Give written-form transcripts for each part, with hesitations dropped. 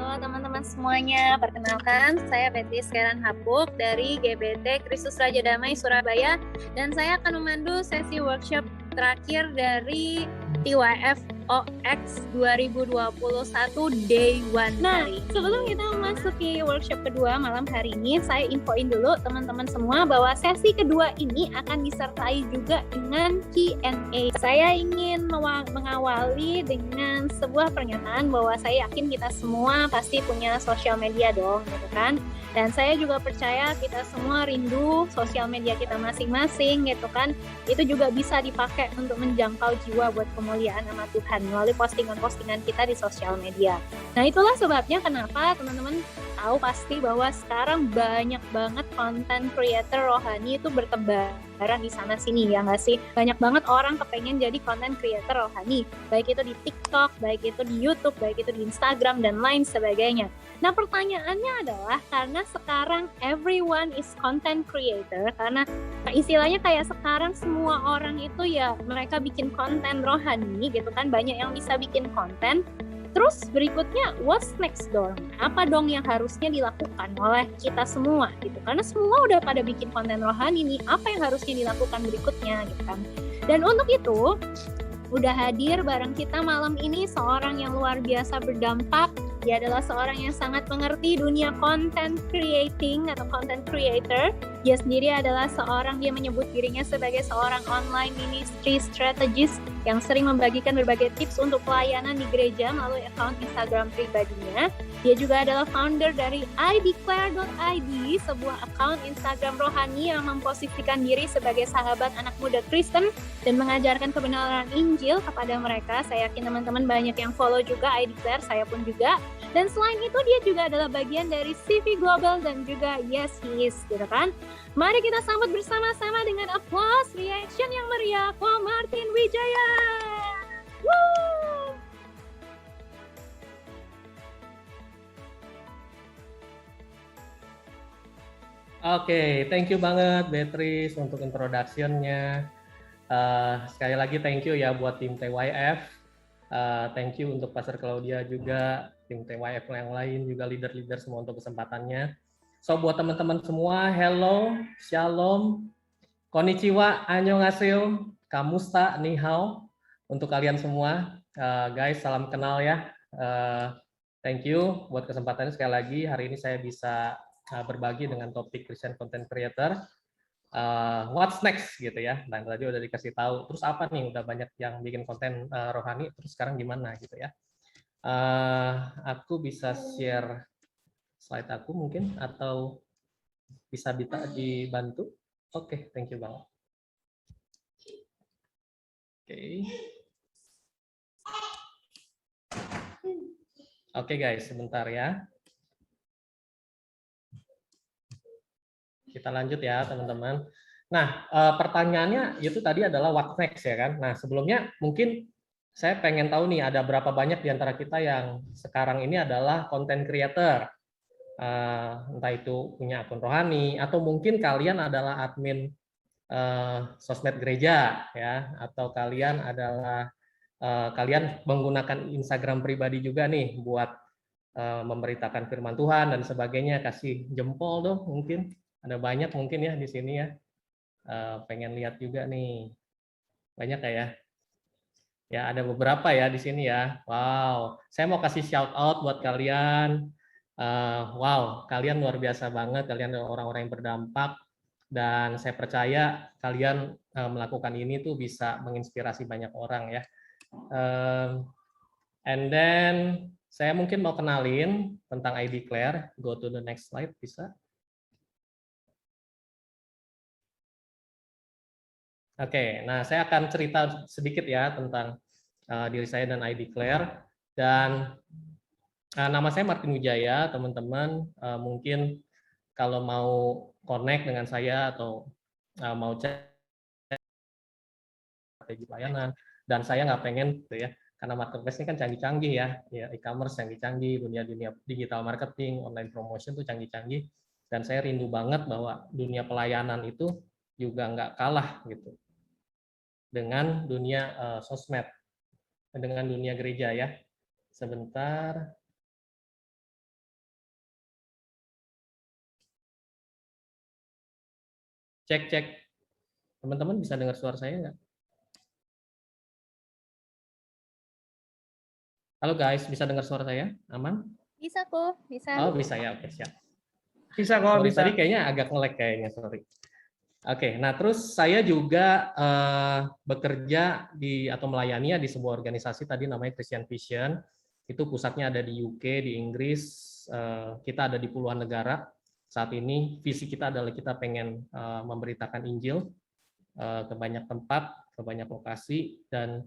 Halo teman-teman semuanya, perkenalkan saya Betty Sekarang Hapuk dari GBT Kristus Raja Damai Surabaya, dan saya akan memandu sesi workshop terakhir dari TYF OX 2021 Day 1 Nah, hari. sebelum kita memasuki workshop kedua malam hari ini, saya infoin dulu teman-teman semua bahwa sesi kedua ini akan disertai juga dengan Q&A. Saya ingin mengawali dengan sebuah pernyataan bahwa saya yakin kita semua pasti punya sosial media dong, gitu kan? Dan saya juga percaya kita semua rindu sosial media kita masing-masing, gitu kan? Itu juga bisa dipakai untuk menjangkau jiwa buat kemuliaan nama Tuhan melalui postingan-postingan kita di sosial media. Nah, itulah sebabnya kenapa teman-teman tahu pasti bahwa sekarang banyak banget konten creator rohani itu bertebaran di sana-sini, ya nggak sih? Banyak banget orang kepengen jadi konten creator rohani, baik itu di TikTok, baik itu di YouTube, baik itu di Instagram, dan lain sebagainya. Nah, pertanyaannya adalah karena sekarang everyone is content creator, karena istilahnya kayak sekarang semua orang itu ya mereka bikin konten rohani gitu kan, banyak yang bisa bikin konten. Terus berikutnya what's next dong? Apa dong yang harusnya dilakukan oleh kita semua gitu? Karena semua udah pada bikin konten rohani nih, apa yang harusnya dilakukan berikutnya gitu kan? Dan untuk itu udah hadir bareng kita malam ini seorang yang luar biasa berdampak. Dia adalah seorang yang sangat mengerti dunia content creating atau content creator. Dia sendiri adalah dia menyebut dirinya sebagai seorang online ministry strategist yang sering membagikan berbagai tips untuk pelayanan di gereja melalui akun Instagram pribadinya. Dia juga adalah founder dari ideclare.id, sebuah akun Instagram rohani yang memposisikan diri sebagai sahabat anak muda Kristen dan mengajarkan kebenaran Injil kepada mereka. Saya yakin teman-teman banyak yang follow juga ideclare, saya pun juga. Dan selain itu dia juga adalah bagian dari CV Global dan juga Yes He Is, gitu kan? Mari kita sambut bersama-sama dengan applause reaction yang meriah Ko Martin Wijaya. Woo! Oke, thank you banget Beatrice untuk introduction-nya. Sekali lagi thank you ya buat tim TYF. Thank you untuk Pastor Claudia juga, tim TYF yang lain, juga leader-leader semua untuk kesempatannya. So buat teman-teman semua, hello, shalom, konnichiwa, annyeonghaseyo, kamusta, ni hao. Untuk kalian semua, guys, salam kenal ya. Thank you buat kesempatannya sekali lagi. Hari ini saya bisa berbagi dengan topik Christian Content Creator. What's next gitu ya. Dan tadi udah dikasih tahu. Terus apa nih? Udah banyak yang bikin konten rohani. Terus sekarang gimana gitu ya? Aku bisa share slide aku mungkin atau bisa dibantu. Oke, thank you banget. Oke guys, sebentar ya. Kita lanjut ya teman-teman. Nah, pertanyaannya itu tadi adalah what next ya kan. Nah, sebelumnya mungkin saya pengen tahu nih ada berapa banyak di antara kita yang sekarang ini adalah content creator. Entah itu punya akun rohani atau mungkin kalian adalah admin sosmed gereja ya, atau kalian adalah kalian menggunakan Instagram pribadi juga nih buat memberitakan firman Tuhan dan sebagainya. Kasih jempol dong mungkin. Ada banyak mungkin ya di sini ya. Pengen lihat juga nih. Banyak ya? Ya, ada beberapa ya di sini ya. Wow, saya mau kasih shout out buat kalian. Wow, kalian luar biasa banget. Kalian orang-orang yang berdampak. Dan saya percaya kalian melakukan ini tuh bisa menginspirasi banyak orang ya. And then saya mungkin mau kenalin tentang ideclare. Go to the next slide, bisa? Oke, nah saya akan cerita sedikit ya tentang diri saya dan ideclare. Dan nama saya Martin Wijaya, teman-teman. Mungkin kalau mau connect dengan saya atau mau cek strategi pelayanan, dan saya nggak pengen gitu ya, karena marketplace ini kan canggih-canggih ya, e-commerce canggih-canggih, dunia digital marketing, online promotion tuh canggih-canggih, dan saya rindu banget bahwa dunia pelayanan itu juga nggak kalah gitu dengan dunia sosmed, dengan dunia gereja ya. Sebentar. Cek. Teman-teman bisa dengar suara saya nggak? Halo guys, bisa dengar suara saya? Aman? Bisa kok, bisa. Oh bisa ya, oke siap. Bisa kok, bisa. Tadi kayaknya agak nge-lag kayaknya, sorry. Oke, nah terus saya juga bekerja atau melayani ya di sebuah organisasi tadi namanya Christian Vision. Itu pusatnya ada di UK, di Inggris. Kita ada di puluhan negara. Saat ini visi kita adalah kita pengen memberitakan Injil ke banyak tempat, ke banyak lokasi, dan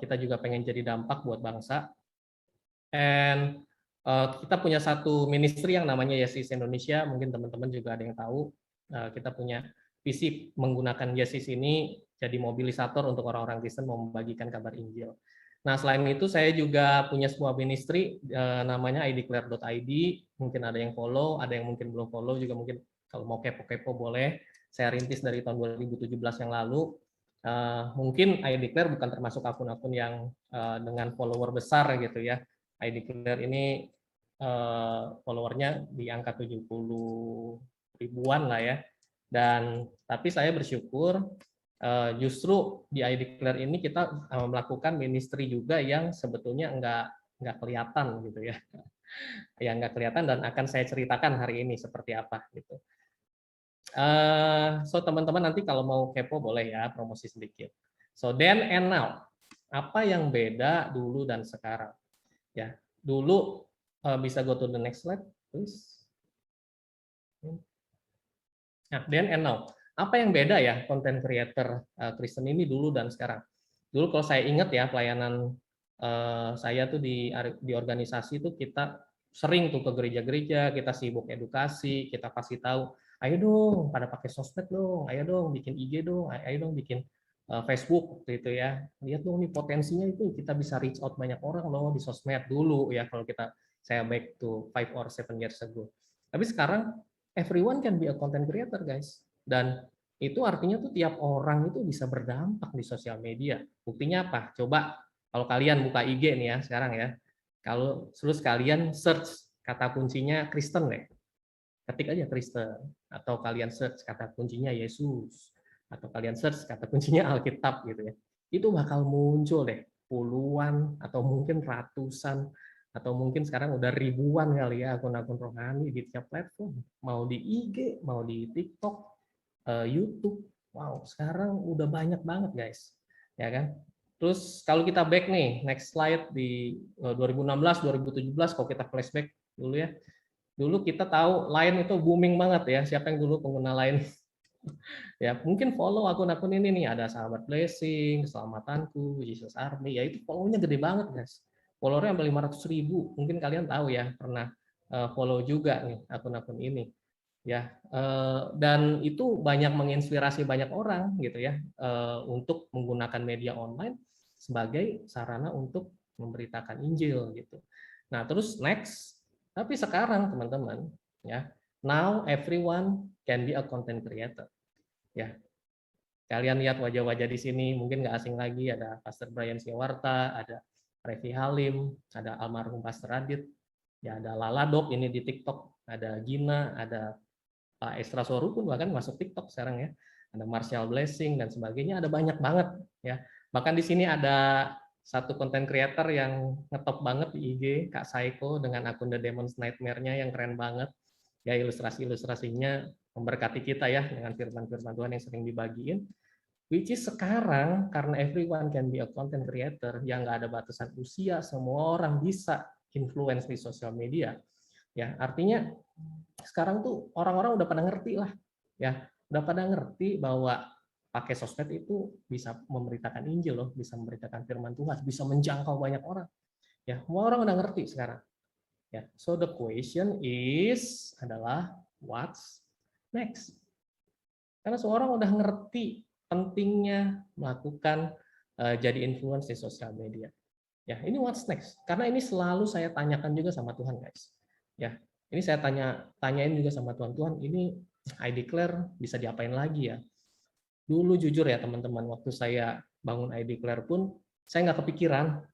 kita juga pengen jadi dampak buat bangsa. And kita punya satu ministry yang namanya Yesus Indonesia, mungkin teman-teman juga ada yang tahu. Kita punya visi menggunakan Yesus ini jadi mobilisator untuk orang-orang Kristen membagikan kabar Injil. Nah, selain itu saya juga punya sebuah ministry namanya ideclare.id, mungkin ada yang follow, ada yang mungkin belum follow juga, mungkin kalau mau kepo-kepo boleh. Saya rintis dari tahun 2017 yang lalu. Mungkin ideclare bukan termasuk akun-akun yang dengan follower besar gitu ya. ideclare ini followernya di angka 70 ribuan lah ya. Dan tapi saya bersyukur justru di ideclare ini kita melakukan ministry juga yang sebetulnya nggak kelihatan gitu ya. Yang nggak kelihatan, dan akan saya ceritakan hari ini seperti apa gitu. So teman-teman nanti kalau mau kepo boleh ya, promosi sedikit. So then and now, apa yang beda dulu dan sekarang? Ya, dulu bisa go to the next slide, please. Nah, then and now, apa yang beda ya content creator Kristen ini dulu dan sekarang? Dulu kalau saya ingat ya pelayanan saya tuh di organisasi itu kita sering tuh ke gereja-gereja, kita sibuk edukasi, kita kasih tahu, ayo dong pada pakai sosmed dong, ayo dong bikin IG dong, ayo dong bikin Facebook gitu ya. Lihat dong nih potensinya itu kita bisa reach out banyak orang loh di sosmed dulu ya, kalau saya back to 5 or 7 years ago. Tapi sekarang everyone can be a content creator guys. Dan itu artinya tuh tiap orang itu bisa berdampak di sosial media. Buktinya apa? Coba kalau kalian buka IG nih ya sekarang ya. Kalau terus kalian search kata kuncinya Kristen deh. Ketik aja Kristen, atau kalian search kata kuncinya Yesus, atau kalian search kata kuncinya Alkitab gitu ya, itu bakal muncul deh puluhan atau mungkin ratusan atau mungkin sekarang udah ribuan kali ya akun-akun rohani di tiap platform, mau di IG, mau di TikTok, YouTube. Wow, sekarang udah banyak banget guys, ya kan? Terus kalau kita back nih, next slide di 2016, 2017, kalau kita flashback dulu ya. Dulu kita tahu Line itu booming banget ya. Siapa yang dulu pengguna Line? Ya, mungkin follow akun-akun ini nih, ada Sahabat Blessing, Keselamatanku, Jesus Army, ya itu follow-nya gede banget guys. Followernya sampai 500.000. Mungkin kalian tahu ya, pernah follow juga nih akun-akun ini. Ya, dan itu banyak menginspirasi banyak orang gitu ya, untuk menggunakan media online sebagai sarana untuk memberitakan Injil gitu. Nah, terus next, tapi sekarang teman-teman ya, now everyone can be a content creator. Ya, kalian lihat wajah-wajah di sini mungkin nggak asing lagi, ada Pastor Brian Siawarta, ada Revi Halim, ada almarhum Pastor Adit, ya ada Lala Dop ini di TikTok, ada Gina, ada Pak Estra Soru pun bahkan masuk TikTok sekarang ya, ada Martial Blessing dan sebagainya, ada banyak banget ya. Bahkan di sini ada satu content creator yang ngetop banget di IG, Kak Saiko dengan akun The Demon's Nightmare-nya yang keren banget. Ya, ilustrasi-ilustrasinya memberkati kita ya dengan firman-firman Tuhan yang sering dibagiin. Which is sekarang karena everyone can be a content creator, yang nggak ada batasan usia, semua orang bisa influence di sosial media. Ya, artinya sekarang tuh orang-orang udah pada ngerti lah, ya, udah pada ngerti bahwa pakai sosmed itu bisa memberitakan Injil loh, bisa memberitakan firman Tuhan, bisa menjangkau banyak orang. Ya, semua orang udah ngerti sekarang. Ya, so the question adalah what's next? Karena semua orang udah ngerti pentingnya melakukan jadi influence di sosial media. Ya, ini what's next? Karena ini selalu saya tanyakan juga sama Tuhan, guys. Ya, ini saya tanyain juga sama Tuhan, ini ideclare bisa diapain lagi ya? Dulu jujur ya teman-teman, waktu saya bangun ideclare pun saya nggak kepikiran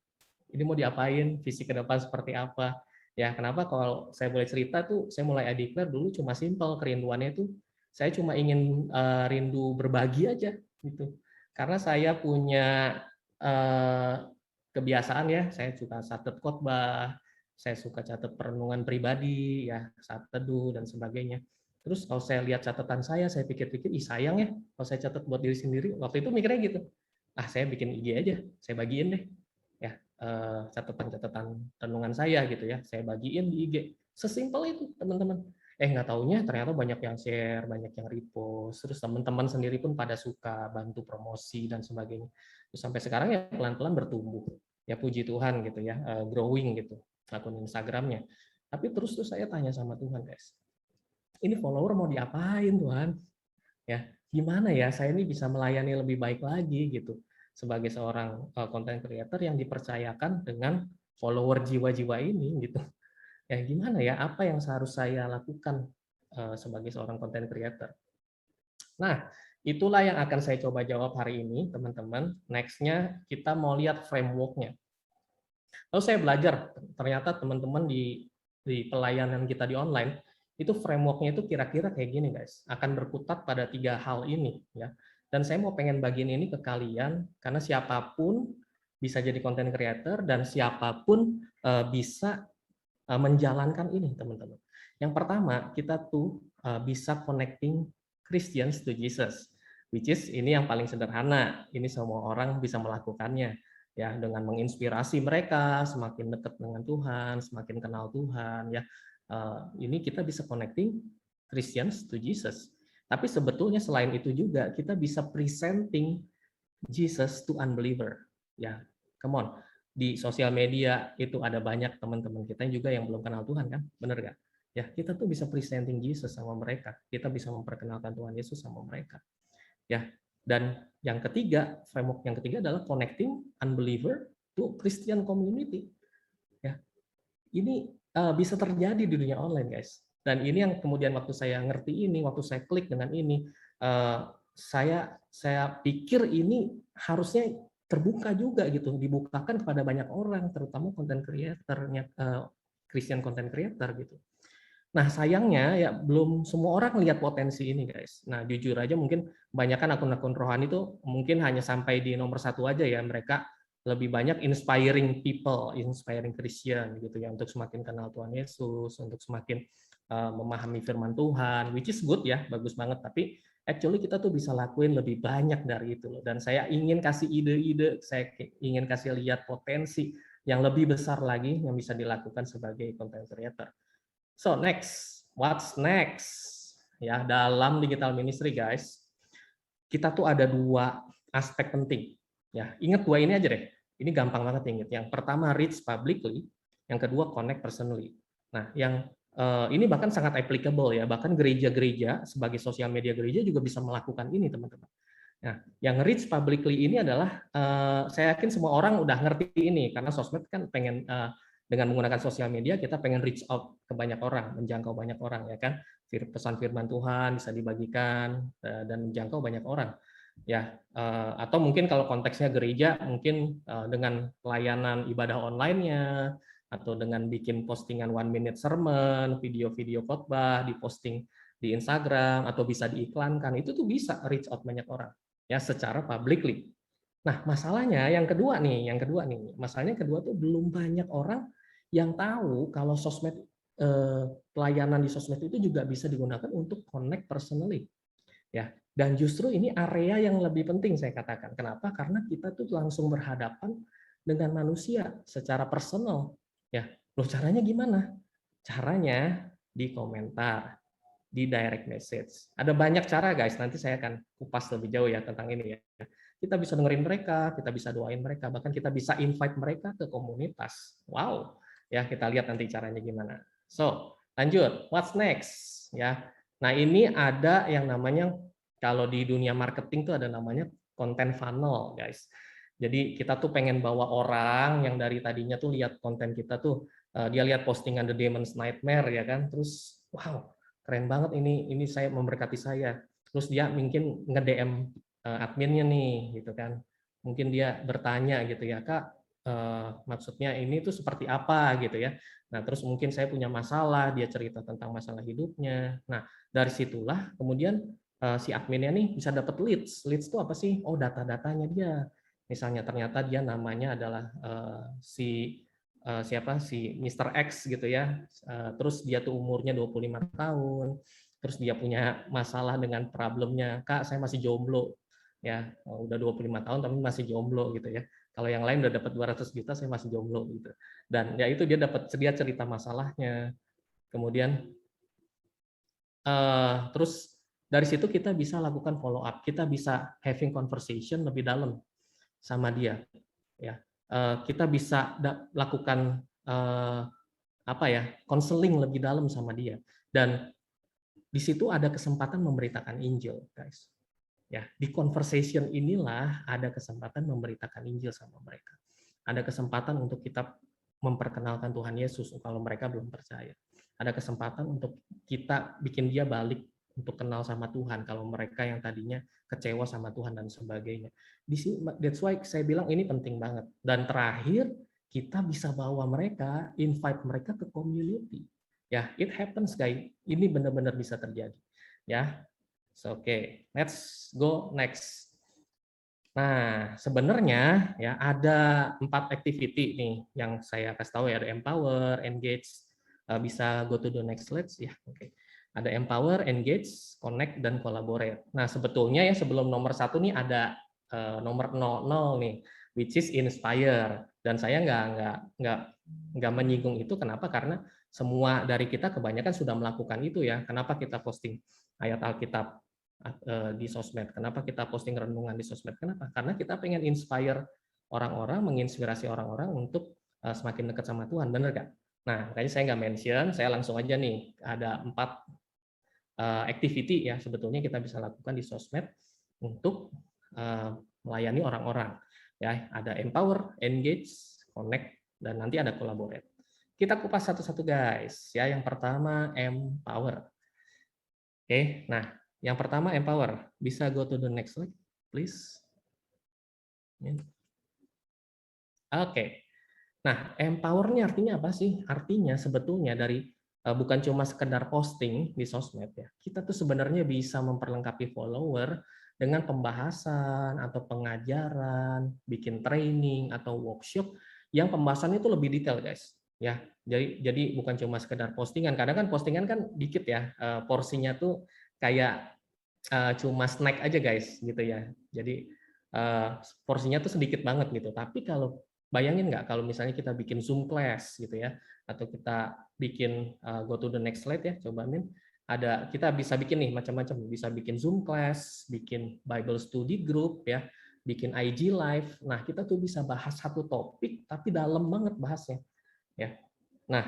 ini mau diapain, visi ke depan seperti apa. Ya, kenapa kalau saya boleh cerita tuh, saya mulai ideclare dulu cuma simpel, kerinduannya itu Saya cuma ingin rindu berbagi aja gitu. Karena saya punya kebiasaan ya, saya suka catat khotbah, saya suka catat perenungan pribadi ya, saat teduh dan sebagainya. Terus kalau saya lihat catatan saya pikir-pikir, ih sayang ya kalau saya catat buat diri sendiri. Waktu itu mikirnya gitu, saya bikin IG aja, saya bagiin deh ya catatan-catatan renungan saya gitu ya, saya bagiin di IG. Sesimpel itu teman-teman. Nggak taunya ternyata banyak yang share, banyak yang repost, terus teman-teman sendiri pun pada suka bantu promosi dan sebagainya. Terus sampai sekarang ya pelan-pelan bertumbuh. Ya puji Tuhan gitu ya, growing gitu akun Instagramnya. Tapi terus saya tanya sama Tuhan, guys. Ini follower mau diapain Tuhan? Ya, gimana ya saya ini bisa melayani lebih baik lagi gitu sebagai seorang content creator yang dipercayakan dengan follower jiwa-jiwa ini gitu. Ya gimana ya, apa yang seharus saya lakukan sebagai seorang content creator. Nah, itulah yang akan saya coba jawab hari ini, teman-teman. Next-nya kita mau lihat framework-nya. Lalu saya belajar, ternyata teman-teman di pelayanan kita di online, itu framework-nya itu kira-kira kayak gini, guys. Akan berkutat pada 3 hal ini. Ya. Dan saya mau pengen bagiin ini ke kalian, karena siapapun bisa jadi content creator, dan siapapun bisa menjalankan ini, teman-teman. Yang pertama, kita tuh bisa connecting Christians to Jesus, which is ini yang paling sederhana. Ini semua orang bisa melakukannya, ya, dengan menginspirasi mereka semakin dekat dengan Tuhan, semakin kenal Tuhan, ya. Ini kita bisa connecting Christians to Jesus. Tapi sebetulnya selain itu juga kita bisa presenting Jesus to unbeliever, ya. Come on. Di sosial media itu ada banyak teman-teman kita juga yang belum kenal Tuhan kan, bener gak? Ya kita tuh bisa presenting Jesus sama mereka, kita bisa memperkenalkan Tuhan Yesus sama mereka, ya. Dan yang ketiga, framework yang ketiga adalah connecting unbeliever to Christian community, ya. Ini bisa terjadi di dunia online, guys. Dan ini yang kemudian waktu saya ngerti ini, waktu saya klik dengan ini, saya pikir ini harusnya terbuka juga gitu, dibukakan kepada banyak orang, terutama content creator-nya, Christian content creator gitu. Nah sayangnya ya belum semua orang lihat potensi ini, guys. Nah jujur aja mungkin kebanyakan akun-akun rohani itu mungkin hanya sampai di nomor 1 aja ya, mereka lebih banyak inspiring people, inspiring Christian gitu ya, untuk semakin kenal Tuhan Yesus, untuk semakin memahami firman Tuhan, which is good ya, bagus banget. Tapi actually kita tuh bisa lakuin lebih banyak dari itu loh. Dan saya ingin kasih ide-ide, saya ingin kasih lihat potensi yang lebih besar lagi yang bisa dilakukan sebagai content creator. So next, what's next? Ya, dalam digital ministry guys, kita tuh ada 2 aspek penting. Ya, ingat 2 ini aja deh. Ini gampang banget ingat. Yang pertama reach publicly, yang kedua connect personally. Nah, yang ini bahkan sangat applicable ya, bahkan gereja-gereja sebagai sosial media gereja juga bisa melakukan ini, teman-teman. Nah, yang reach publicly ini adalah saya yakin semua orang udah ngerti ini karena sosmed kan pengen dengan menggunakan sosial media kita pengen reach out ke banyak orang, menjangkau banyak orang ya kan. Pesan firman Tuhan bisa dibagikan dan menjangkau banyak orang. Ya, atau mungkin kalau konteksnya gereja mungkin dengan pelayanan ibadah online-nya, atau dengan bikin postingan 1 minute sermon, video-video khotbah, diposting di Instagram, atau bisa diiklankan, itu tuh bisa reach out banyak orang, ya secara publicly. Nah, masalahnya yang kedua nih, masalahnya kedua tuh belum banyak orang yang tahu kalau sosmed, pelayanan di sosmed itu juga bisa digunakan untuk connect personally, ya. Dan justru ini area yang lebih penting saya katakan. Kenapa? Karena kita tuh langsung berhadapan dengan manusia secara personal. Ya, loh caranya gimana? Caranya di komentar, di direct message. Ada banyak cara guys, nanti saya akan kupas lebih jauh ya tentang ini ya. Kita bisa dengerin mereka, kita bisa doain mereka, bahkan kita bisa invite mereka ke komunitas. Wow, ya kita lihat nanti caranya gimana. So, lanjut, what's next? Ya, nah ini ada yang namanya, kalau di dunia marketing tuh ada namanya content funnel guys. Jadi kita tuh pengen bawa orang yang dari tadinya tuh lihat konten kita tuh, dia lihat postingan The Demon's Nightmare ya kan, terus wow keren banget ini saya memberkati saya. Terus dia mungkin nge-DM adminnya nih gitu kan, mungkin dia bertanya gitu ya, Kak maksudnya ini tuh seperti apa gitu ya. Nah, terus mungkin saya punya masalah, dia cerita tentang masalah hidupnya. Nah, dari situlah kemudian si adminnya nih bisa dapat leads. Leads itu apa sih? Oh, data-datanya dia. Misalnya ternyata dia namanya adalah siapa si Mr. X gitu ya. Terus dia tuh umurnya 25 tahun. Terus dia punya masalah dengan problemnya, Kak, saya masih jomblo. Ya, udah 25 tahun tapi masih jomblo gitu ya. Kalau yang lain udah dapat 200 juta, saya masih jomblo gitu. Dan ya itu dia dapat cerita masalahnya. Kemudian terus dari situ kita bisa lakukan follow up, kita bisa having conversation lebih dalam sama dia. Ya, kita bisa lakukan apa ya, counseling lebih dalam sama dia. Dan di situ ada kesempatan memberitakan Injil, guys. Ya, di conversation inilah ada kesempatan memberitakan Injil sama mereka. Ada kesempatan untuk kita memperkenalkan Tuhan Yesus kalau mereka belum percaya. Ada kesempatan untuk kita bikin dia balik untuk kenal sama Tuhan kalau mereka yang tadinya kecewa sama Tuhan dan sebagainya. Di sini, that's why saya bilang ini penting banget. Dan terakhir, kita bisa bawa mereka, invite mereka ke community. Ya, it happens, guys. Ini benar-benar bisa terjadi. Ya, so, oke, let's go next. Nah, sebenarnya ya ada 4 activity nih yang saya kasih tahu ya, ada empower, engage, bisa go to the next slide ya. Oke. Ada empower, engage, connect, dan collaborate. Nah, sebetulnya ya sebelum nomor 1 nih ada nomor 00 nih, which is inspire. Dan saya nggak menyinggung itu. Kenapa? Karena semua dari kita kebanyakan sudah melakukan itu ya. Kenapa kita posting ayat Alkitab di sosmed? Kenapa kita posting renungan di sosmed? Kenapa? Karena kita pengen inspire orang-orang, menginspirasi orang-orang untuk semakin dekat sama Tuhan. Benar nggak? Nah, makanya saya nggak mention, saya langsung aja nih, ada 4 activity ya sebetulnya kita bisa lakukan di sosmed untuk melayani orang-orang. Ya, ada empower, engage, connect, dan nanti ada collaborate. Kita kupas satu-satu guys. Ya, yang pertama empower. Oke, nah yang pertama empower. Bisa go to the next slide, please. Oke. Nah, empower ini artinya apa sih? Artinya sebetulnya dari bukan cuma sekedar posting di sosmed ya. Kita tuh sebenarnya bisa memperlengkapi follower dengan pembahasan atau pengajaran, bikin training atau workshop yang pembahasannya itu lebih detail, guys. Ya, jadi bukan cuma sekedar postingan. Kadang kan postingan kan dikit ya, porsinya tuh kayak cuma snack aja, guys, gitu ya. Jadi porsinya tuh sedikit banget gitu. Tapi kalau bayangin nggak kalau misalnya kita bikin Zoom class gitu ya, atau kita bikin go to the next slide ya, coba Min. Ada kita bisa bikin nih macam-macam, bisa bikin Zoom class, bikin Bible study group ya, bikin IG live. Nah, kita tuh bisa bahas satu topik tapi dalam banget bahasnya ya. Nah,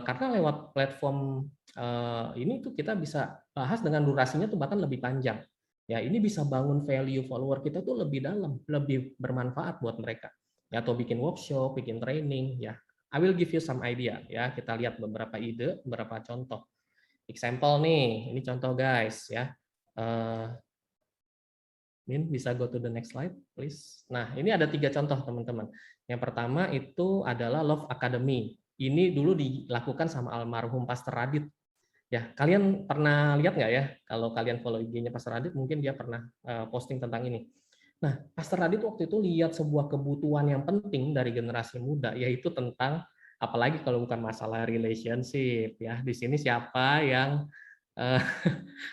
karena lewat platform ini tuh kita bisa bahas dengan durasinya tuh bahkan lebih panjang. Ya, ini bisa bangun value follower kita tuh lebih dalam, lebih bermanfaat buat mereka. Ya, atau bikin workshop, bikin training ya. I will give you some idea ya. Kita lihat beberapa ide, beberapa contoh. Example nih, ini contoh guys ya. Min bisa go to the next slide, please. Nah, ini ada 3 contoh teman-teman. Yang pertama itu adalah Love Academy. Ini dulu dilakukan sama almarhum Pastor Radit. Ya, kalian pernah lihat nggak ya? Kalau kalian follow IG-nya Pastor Radit, mungkin dia pernah posting tentang ini. Nah, Pastor Radit waktu itu lihat sebuah kebutuhan yang penting dari generasi muda, yaitu tentang apalagi kalau bukan masalah relationship ya. Di sini siapa yang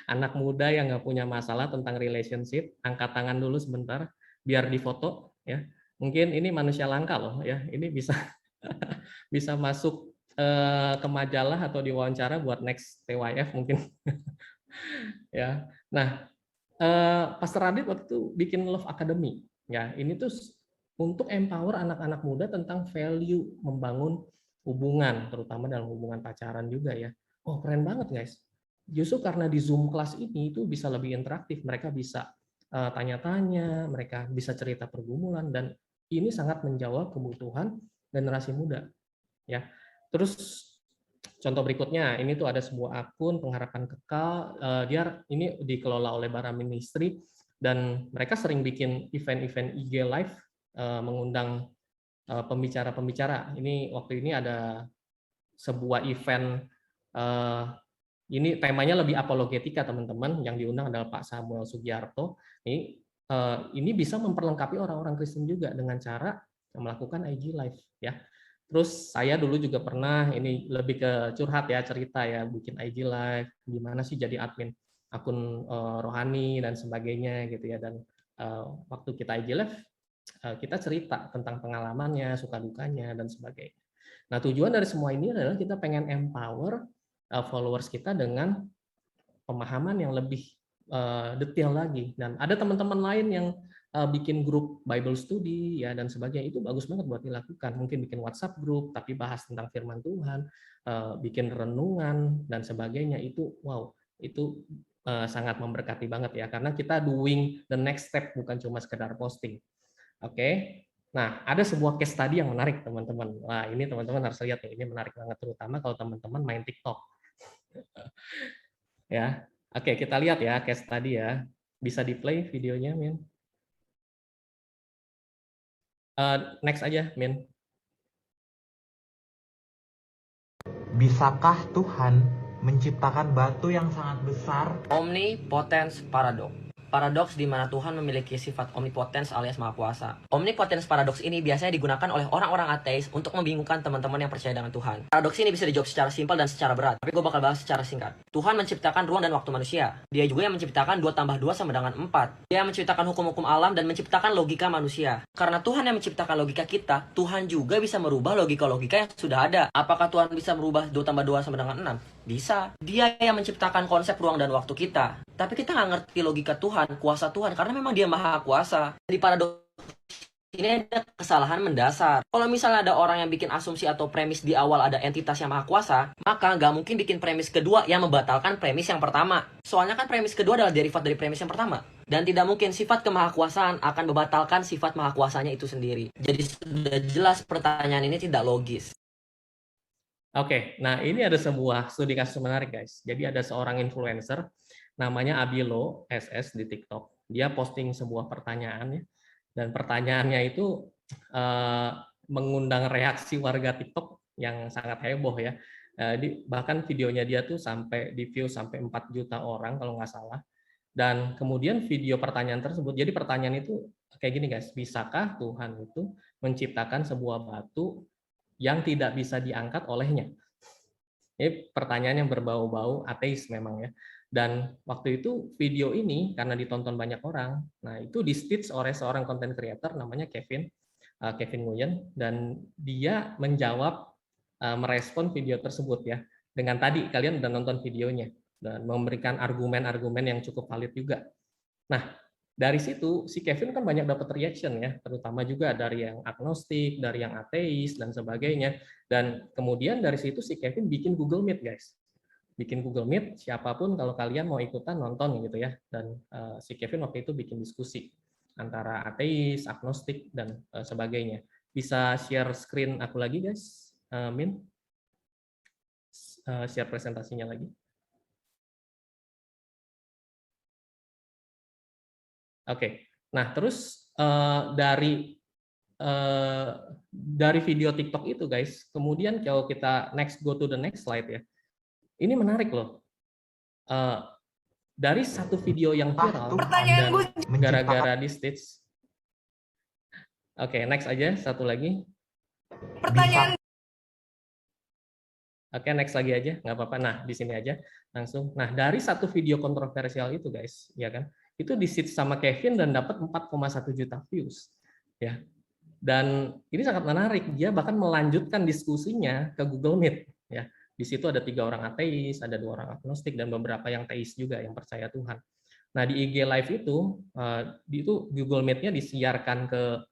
anak muda yang nggak punya masalah tentang relationship, angkat tangan dulu sebentar biar difoto ya. Mungkin ini manusia langka loh ya. Ini bisa bisa masuk ke majalah atau diwawancara buat next TYF mungkin. Ya. Nah, Pastor Radit waktu itu bikin Love Academy. Ya, ini tuh untuk empower anak-anak muda tentang value membangun hubungan, terutama dalam hubungan pacaran juga ya. Oh, keren banget guys. Justru karena di Zoom kelas ini itu bisa lebih interaktif, mereka bisa tanya-tanya, mereka bisa cerita pergumulan, dan ini sangat menjawab kebutuhan generasi muda. Ya, terus contoh berikutnya, ini tuh ada sebuah akun pengharapan kekal, dia ini dikelola oleh Bara Ministry, dan mereka sering bikin event-event IG live, mengundang pembicara-pembicara. Ini waktu ini ada sebuah event, ini temanya lebih apologetika teman-teman, yang diundang adalah Pak Samuel Sugiarto. Ini bisa memperlengkapi orang-orang Kristen juga dengan cara melakukan IG Live ya. Terus saya dulu juga pernah, ini lebih ke curhat ya, cerita ya, bikin IG Live, gimana sih jadi admin akun rohani dan sebagainya gitu ya. Dan waktu kita IG Live, kita cerita tentang pengalamannya, suka dukanya dan sebagainya. Nah, tujuan dari semua ini adalah kita pengen empower followers kita dengan pemahaman yang lebih detail lagi. Dan ada teman-teman lain yang bikin grup Bible study ya dan sebagainya, itu bagus banget buat dilakukan. Mungkin bikin WhatsApp grup tapi bahas tentang firman Tuhan, bikin renungan dan sebagainya, itu wow, itu sangat memberkati banget ya, karena kita doing the next step, bukan cuma sekedar posting. Oke. Nah, ada sebuah case study yang menarik teman-teman. Wah, ini teman-teman harus lihat nih, ini menarik banget terutama kalau teman-teman main TikTok. Ya. Oke, kita lihat ya case study ya. Bisa di-play videonya, Min? Next aja, Min. Bisakah Tuhan menciptakan batu yang sangat besar? Omnipotence paradox. Paradoks di mana Tuhan memiliki sifat omnipotence alias maha kuasa. Omnipotence paradoks ini biasanya digunakan oleh orang-orang ateis untuk membingungkan teman-teman yang percaya dengan Tuhan. Paradoks ini bisa dijawab secara simpel dan secara berat, tapi gue bakal bahas secara singkat. Tuhan menciptakan ruang dan waktu manusia. Dia juga yang menciptakan 2 tambah 2 sama dengan 4. Dia yang menciptakan hukum-hukum alam dan menciptakan logika manusia. Karena Tuhan yang menciptakan logika kita, Tuhan juga bisa merubah logika-logika yang sudah ada. Apakah Tuhan bisa merubah 2 tambah 2 sama dengan 6? Bisa. Dia yang menciptakan konsep ruang dan waktu kita. Tapi kita nggak ngerti logika Tuhan, kuasa Tuhan, karena memang dia maha kuasa. Di paradoks ini ada kesalahan mendasar. Kalau misalnya ada orang yang bikin asumsi atau premis di awal ada entitas yang maha kuasa, maka nggak mungkin bikin premis kedua yang membatalkan premis yang pertama. Soalnya kan premis kedua adalah derivat dari premis yang pertama. Dan tidak mungkin sifat kemahakuasaan akan membatalkan sifat mahakuasanya itu sendiri. Jadi sudah jelas pertanyaan ini tidak logis. Oke, nah ini ada sebuah studi kasus menarik guys. Jadi ada seorang influencer namanya Abilo SS di TikTok. Dia posting sebuah pertanyaan ya, dan pertanyaannya itu mengundang reaksi warga TikTok yang sangat heboh ya. Bahkan videonya dia tuh sampai di view sampai 4 juta orang kalau nggak salah. Dan kemudian video pertanyaan tersebut, jadi pertanyaan itu kayak gini guys, bisakah Tuhan itu menciptakan sebuah batu yang tidak bisa diangkat olehnya? Ini pertanyaan yang berbau-bau ateis memang ya. Dan waktu itu video ini karena ditonton banyak orang, nah itu di-stitch oleh seorang content creator namanya Kevin Nguyen, dan dia menjawab, merespon video tersebut ya. Dengan tadi kalian udah nonton videonya dan memberikan argumen-argumen yang cukup valid juga. Nah, dari situ si Kevin kan banyak dapat reaction ya, terutama juga dari yang agnostik, dari yang ateis dan sebagainya. Dan kemudian dari situ si Kevin bikin Google Meet guys, bikin Google Meet, siapapun kalau kalian mau ikutan nonton gitu ya. Dan si Kevin waktu itu bikin diskusi antara ateis, agnostik dan sebagainya. Bisa share screen aku lagi guys, Min, share presentasinya lagi. Oke, nah terus dari video TikTok itu guys, kemudian kalau kita go to the next slide ya, ini menarik loh. Dari satu video yang viral dan gara-gara di stitch. Oke, next aja, satu lagi. Pertanyaan. Oke, next lagi aja, nggak apa-apa. Nah, di sini aja langsung. Nah, dari satu video kontroversial itu guys, ya kan, itu di-stitch sama Kevin dan dapat 4,1 juta views, ya. Dan ini sangat menarik. Dia bahkan melanjutkan diskusinya ke Google Meet, ya. Di situ ada 3 orang ateis, ada 2 orang agnostik, dan beberapa yang teis juga yang percaya Tuhan. Nah, di IG Live itu Google Meet-nya disiarkan ke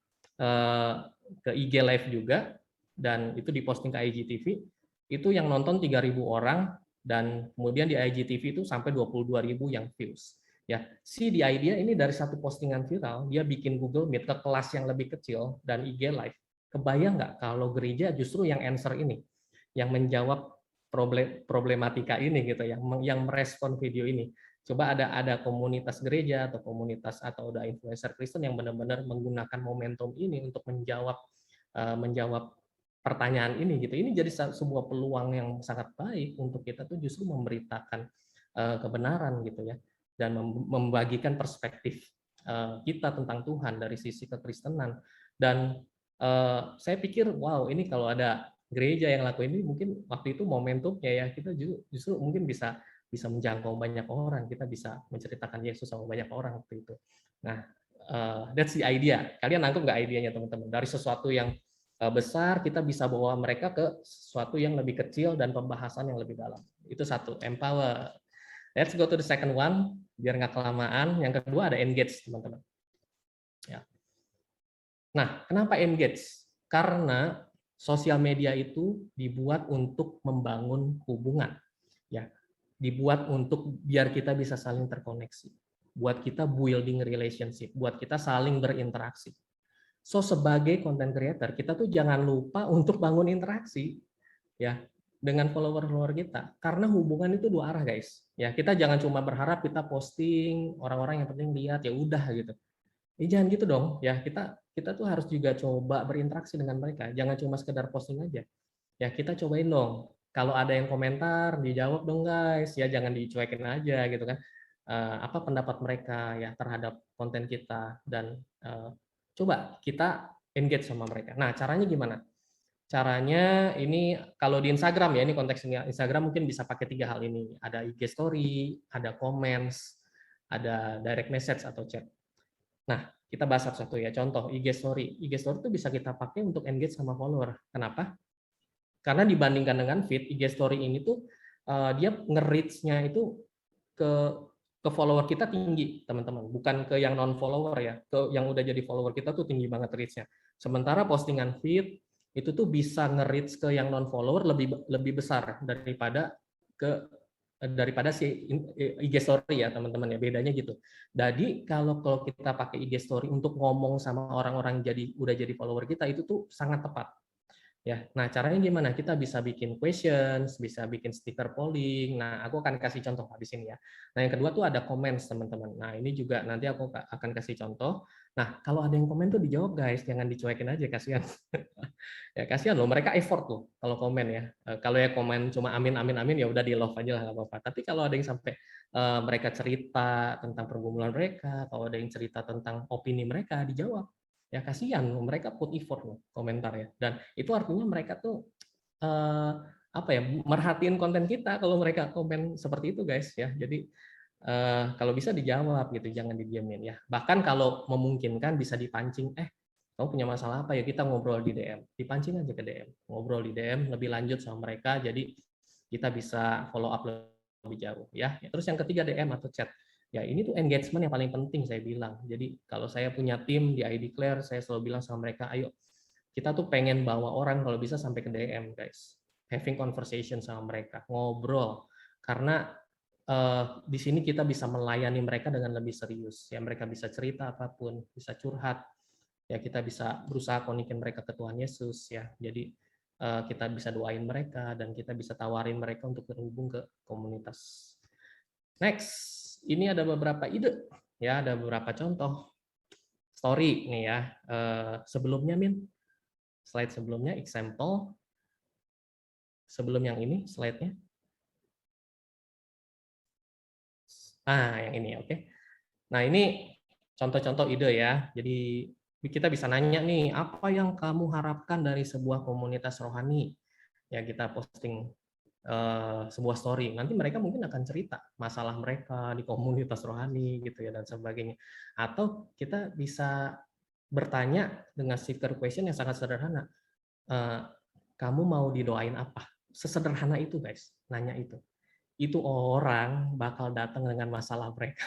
IG Live juga, dan itu diposting ke IGTV. Itu yang nonton 3.000 orang, dan kemudian di IGTV itu sampai 22.000 yang views. Ya, di idea ini dari satu postingan viral, dia bikin Google Meet ke kelas yang lebih kecil dan IG Live. Kebayang nggak kalau gereja justru yang answer ini, yang menjawab problematika ini gitu, yang merespon video ini. Coba ada komunitas gereja atau komunitas atau ada influencer Kristen yang benar-benar menggunakan momentum ini untuk menjawab menjawab pertanyaan ini gitu. Ini jadi sebuah peluang yang sangat baik untuk kita tuh justru memberitakan kebenaran gitu ya, dan membagikan perspektif kita tentang Tuhan dari sisi kekristenan. Dan saya pikir wow, ini kalau ada gereja yang lakuin ini, mungkin waktu itu momentumnya ya, kita justru mungkin bisa menjangkau banyak orang, kita bisa menceritakan Yesus sama banyak orang waktu itu. Nah, that's the idea. Kalian nangkep nggak idenya teman-teman? Dari sesuatu yang besar, kita bisa bawa mereka ke sesuatu yang lebih kecil dan pembahasan yang lebih dalam. Itu satu, empower. Let's go to the second one, biar nggak kelamaan. Yang kedua ada engage, teman-teman. Ya. Nah, kenapa engage? Karena sosial media itu dibuat untuk membangun hubungan, ya, dibuat untuk biar kita bisa saling terkoneksi, buat kita building relationship, buat kita saling berinteraksi. So sebagai content creator, kita tuh jangan lupa untuk bangun interaksi, ya, dengan follower-follower kita, karena hubungan itu dua arah, guys. Ya, kita jangan cuma berharap kita posting, orang-orang yang penting lihat ya udah gitu. Jangan gitu dong, ya, kita tuh harus juga coba berinteraksi dengan mereka, jangan cuma sekedar posting aja. Ya, kita cobain dong. Kalau ada yang komentar, dijawab dong guys, ya jangan dicuekin aja gitu kan. Apa pendapat mereka ya terhadap konten kita, dan coba kita engage sama mereka. Nah, caranya gimana? Caranya ini kalau di Instagram ya, ini konteksnya Instagram mungkin bisa pakai 3 hal ini. Ada IG story, ada comments, ada direct message atau chat. Nah, kita bahas satu-satu ya. Contoh IG story. IG story itu bisa kita pakai untuk engage sama follower. Kenapa? Karena dibandingkan dengan feed, IG story ini tuh dia nge-reach-nya itu ke follower kita tinggi, teman-teman. Bukan ke yang non-follower ya. Ke yang udah jadi follower kita tuh tinggi banget reach-nya. Sementara postingan feed itu tuh bisa nge-reach ke yang non-follower lebih besar daripada si IG story ya teman-teman ya, bedanya gitu. Jadi kalau kita pakai IG story untuk ngomong sama orang-orang udah jadi follower kita, itu tuh sangat tepat. Ya, nah caranya gimana? Kita bisa bikin questions, bisa bikin stiker polling. Nah, aku akan kasih contoh habis ini ya. Nah, yang kedua tuh ada comments, teman-teman. Nah, ini juga nanti aku akan kasih contoh. Nah, kalau ada yang komen tuh dijawab guys, jangan dicuekin aja, kasihan. Ya, kasihan loh, mereka effort loh kalau komen ya. Kalau ya komen cuma amin amin amin ya udah di love aja lah, nggak apa-apa. Tapi kalau ada yang sampai mereka cerita tentang pergumulan mereka, kalau ada yang cerita tentang opini mereka, dijawab. Ya kasihan, mereka put effort loh komentar ya, dan itu artinya mereka tuh apa ya, merhatiin konten kita kalau mereka komen seperti itu guys ya. Jadi kalau bisa dijawab gitu, jangan didiamin ya. Bahkan kalau memungkinkan bisa dipancing, kamu punya masalah apa ya, kita ngobrol di DM, dipancing aja ke DM, ngobrol di DM lebih lanjut sama mereka, jadi kita bisa follow up lebih jauh ya. Terus yang ketiga DM atau chat. Ya ini tuh engagement yang paling penting saya bilang. Jadi kalau saya punya tim di iDeclare, saya selalu bilang sama mereka, ayo kita tuh pengen bawa orang kalau bisa sampai ke DM guys. Having conversation sama mereka, ngobrol. Karena di sini kita bisa melayani mereka dengan lebih serius. Ya mereka bisa cerita apapun, bisa curhat. Ya kita bisa berusaha konekin mereka ke Tuhan Yesus ya. Jadi kita bisa doain mereka dan kita bisa tawarin mereka untuk berhubung ke komunitas. Next. Ini ada beberapa ide, ya, ada beberapa contoh story nih ya. Sebelumnya Min, slide sebelumnya example. Sebelum yang ini slide-nya. Nah, yang ini oke. Nah, ini contoh-contoh ide ya. Jadi kita bisa nanya nih, apa yang kamu harapkan dari sebuah komunitas rohani? Ya, kita posting sebuah story, nanti mereka mungkin akan cerita masalah mereka di komunitas rohani gitu ya dan sebagainya. Atau kita bisa bertanya dengan sticker question yang sangat sederhana, kamu mau didoain apa? Sesederhana itu guys, nanya itu orang bakal datang dengan masalah mereka,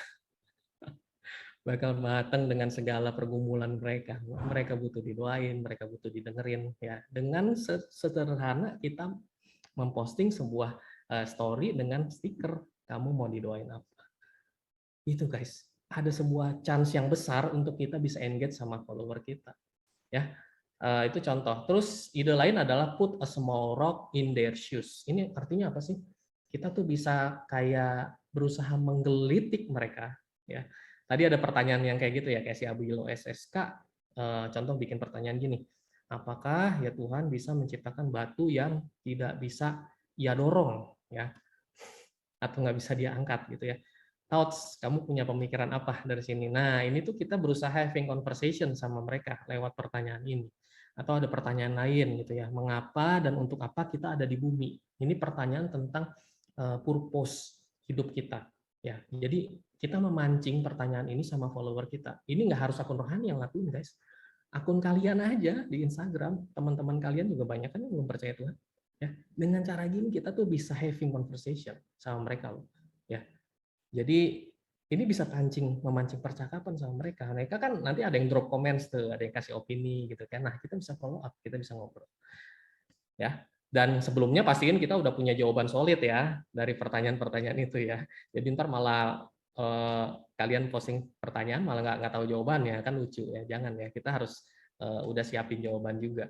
bakal datang dengan segala pergumulan mereka butuh didoain, mereka butuh didengerin ya. Dengan sederhana kita memposting sebuah story dengan stiker, kamu mau didoain apa? Itu guys, ada sebuah chance yang besar untuk kita bisa engage sama follower kita. Ya, itu contoh. Terus ide lain adalah put a small rock in their shoes. Ini artinya apa sih? Kita tuh bisa kayak berusaha menggelitik mereka. Ya, tadi ada pertanyaan yang kayak gitu ya, kayak si Abilo SSK. Contoh bikin pertanyaan gini. Apakah ya Tuhan bisa menciptakan batu yang tidak bisa ia dorong, ya, atau nggak bisa dia angkat gitu ya? Thoughts, kamu punya pemikiran apa dari sini? Nah, ini tuh kita berusaha having conversation sama mereka lewat pertanyaan ini. Atau ada pertanyaan lain gitu ya, mengapa dan untuk apa kita ada di bumi? Ini pertanyaan tentang purpose hidup kita. Ya, jadi kita memancing pertanyaan ini sama follower kita. Ini nggak harus akun rohani yang lakuin, guys. Akun kalian aja di Instagram, teman-teman kalian juga banyak kan yang belum percaya Tuhan. Ya, dengan cara gini kita tuh bisa having conversation sama mereka loh. Ya, jadi ini bisa memancing percakapan sama mereka. Mereka kan nanti ada yang drop comments tuh, ada yang kasih opini gitu kan. Nah, kita bisa follow up, kita bisa ngobrol. Ya. Dan sebelumnya pastiin kita udah punya jawaban solid ya dari pertanyaan-pertanyaan itu ya. Jadi ntar malah kalian posting pertanyaan malah nggak tahu jawabannya, kan lucu ya. Jangan ya, kita harus udah siapin jawaban juga.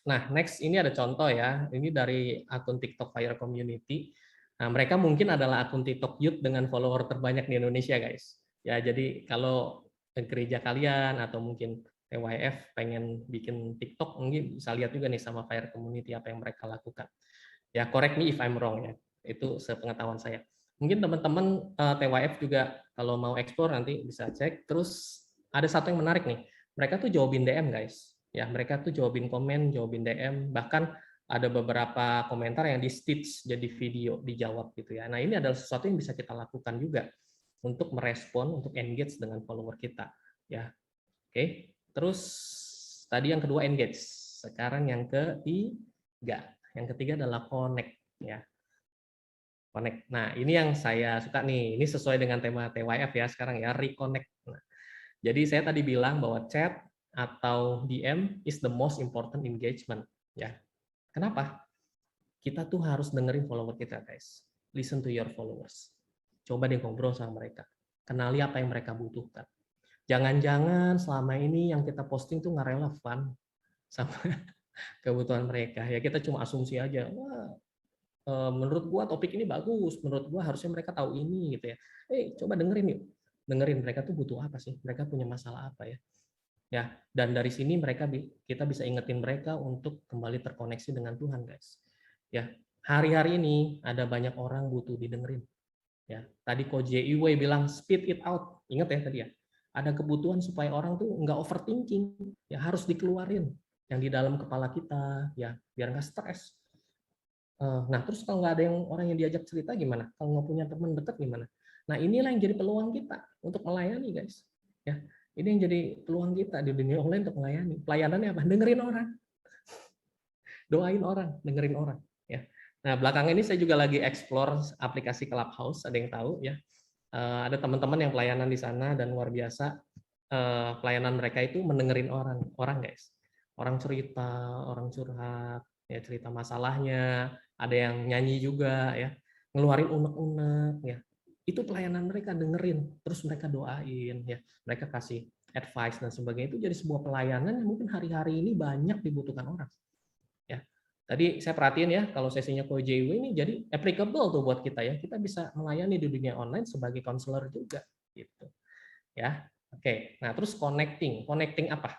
Nah, next ini ada contoh ya. Ini dari akun TikTok Fire Community. Nah, mereka mungkin adalah akun TikTok Youth dengan follower terbanyak di Indonesia, guys. Ya, jadi kalau gereja kalian atau mungkin TYF pengen bikin TikTok, mungkin bisa lihat juga nih sama Fire Community apa yang mereka lakukan. Ya, correct me if I'm wrong ya. Itu sepengetahuan saya. Mungkin teman-teman TYF juga kalau mau explore nanti bisa cek. Terus ada satu yang menarik nih. Mereka tuh jawabin DM, guys. Ya, mereka tuh jawabin komen, jawabin DM, bahkan ada beberapa komentar yang di stitch jadi video dijawab gitu ya. Nah, ini adalah sesuatu yang bisa kita lakukan juga untuk merespon, untuk engage dengan follower kita ya. Oke. Terus tadi yang kedua engage. Sekarang yang ketiga. Yang ketiga adalah connect ya. Connect. Nah, ini yang saya suka nih. Ini sesuai dengan tema TYF ya sekarang ya, reconnect. Nah, jadi saya tadi bilang bahwa chat atau DM is the most important engagement ya. Kenapa? Kita tuh harus dengerin follower kita, guys. Listen to your followers. Coba deh ngobrol sama mereka. Kenali apa yang mereka butuhkan. Jangan-jangan selama ini yang kita posting tuh nggak relevan sama kebutuhan mereka. Ya kita cuma asumsi aja. Wah, menurut gua topik ini bagus. Menurut gua harusnya mereka tahu ini gitu ya. Coba dengerin yuk. Dengerin mereka tuh butuh apa sih? Mereka punya masalah apa ya? Ya, dan dari sini kita bisa ingetin mereka untuk kembali terkoneksi dengan Tuhan, guys. Ya, hari-hari ini ada banyak orang butuh didengerin. Ya, tadi Coach J.I.W. bilang speed it out. Ingat ya tadi ya. Ada kebutuhan supaya orang tuh nggak overthinking. Ya harus dikeluarin yang di dalam kepala kita, ya biar nggak stres. Nah, terus kalau nggak ada orang yang diajak cerita gimana? Kalau nggak punya teman dekat gimana? Nah, inilah yang jadi peluang kita untuk melayani, guys. Ya, ini yang jadi peluang kita di dunia online untuk melayani. Pelayanannya apa? Dengerin orang. Doain orang, dengerin orang. Ya. Nah, belakangan ini saya juga lagi explore aplikasi Clubhouse, ada yang tahu ya. Ada teman-teman yang pelayanan di sana dan luar biasa. Pelayanan mereka itu mendengerin orang guys. Orang cerita, orang curhat, ya cerita masalahnya, ada yang nyanyi juga ya, ngeluarin unek-unek ya. Itu pelayanan mereka, dengerin, terus mereka doain ya, mereka kasih advice dan sebagainya. Itu jadi sebuah pelayanan yang mungkin hari-hari ini banyak dibutuhkan orang. Ya. Tadi saya perhatiin ya, kalau sesinya Coach JW ini jadi applicable tuh buat kita ya. Kita bisa melayani di dunia online sebagai counselor juga gitu. Ya. Oke. Nah, terus connecting. Connecting apa?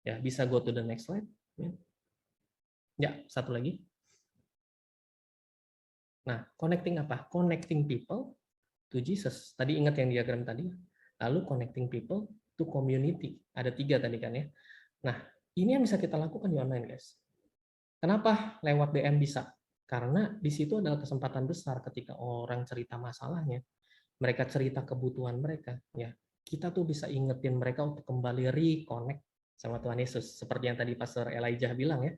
Ya, bisa go to the next slide. Ya, satu lagi. Nah, connecting apa? Connecting people to Jesus. Tadi ingat yang diagram tadi. Lalu connecting people to community. Ada 3 tadi kan ya. Nah, ini yang bisa kita lakukan di online, guys. Kenapa lewat DM bisa? Karena di situ adalah kesempatan besar ketika orang cerita masalahnya, mereka cerita kebutuhan mereka, ya kita tuh bisa ingetin mereka untuk kembali reconnect sama Tuhan Yesus, seperti yang tadi Pastor Elijah bilang ya,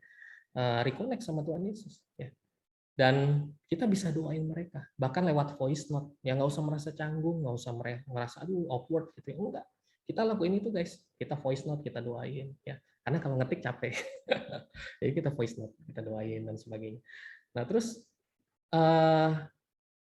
reconnect sama Tuhan Yesus, ya. Dan kita bisa doain mereka, bahkan lewat voice note, ya nggak usah merasa canggung, nggak usah merasa aduh awkward gitu ya, enggak. Kita lakuin itu guys, kita voice note, kita doain, ya. Karena kalau ngetik capek, jadi kita voice note, kita doain dan sebagainya. Nah terus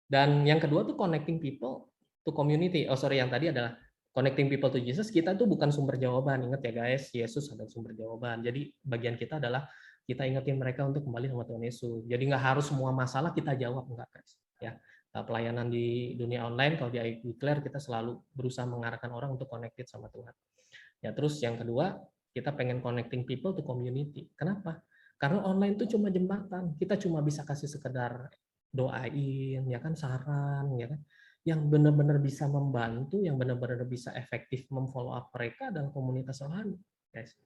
dan yang kedua tuh connecting people to community. Oh sorry, yang tadi adalah connecting people to Jesus. Kita tuh bukan sumber jawaban, ingat ya guys, Yesus adalah sumber jawaban. Jadi bagian kita adalah kita ingetin mereka untuk kembali sama Tuhan Yesus. Jadi nggak harus semua masalah kita jawab, enggak guys. Ya pelayanan di dunia online kalau di Declare kita selalu berusaha mengarahkan orang untuk connected sama Tuhan. Ya terus yang kedua Kita pengen connecting people to community. Kenapa? Karena online itu cuma jembatan. Kita cuma bisa kasih sekedar doain, ya kan, saran, ya kan. Yang benar-benar bisa membantu, yang benar-benar bisa efektif memfollow up mereka adalah komunitas rohani, guys.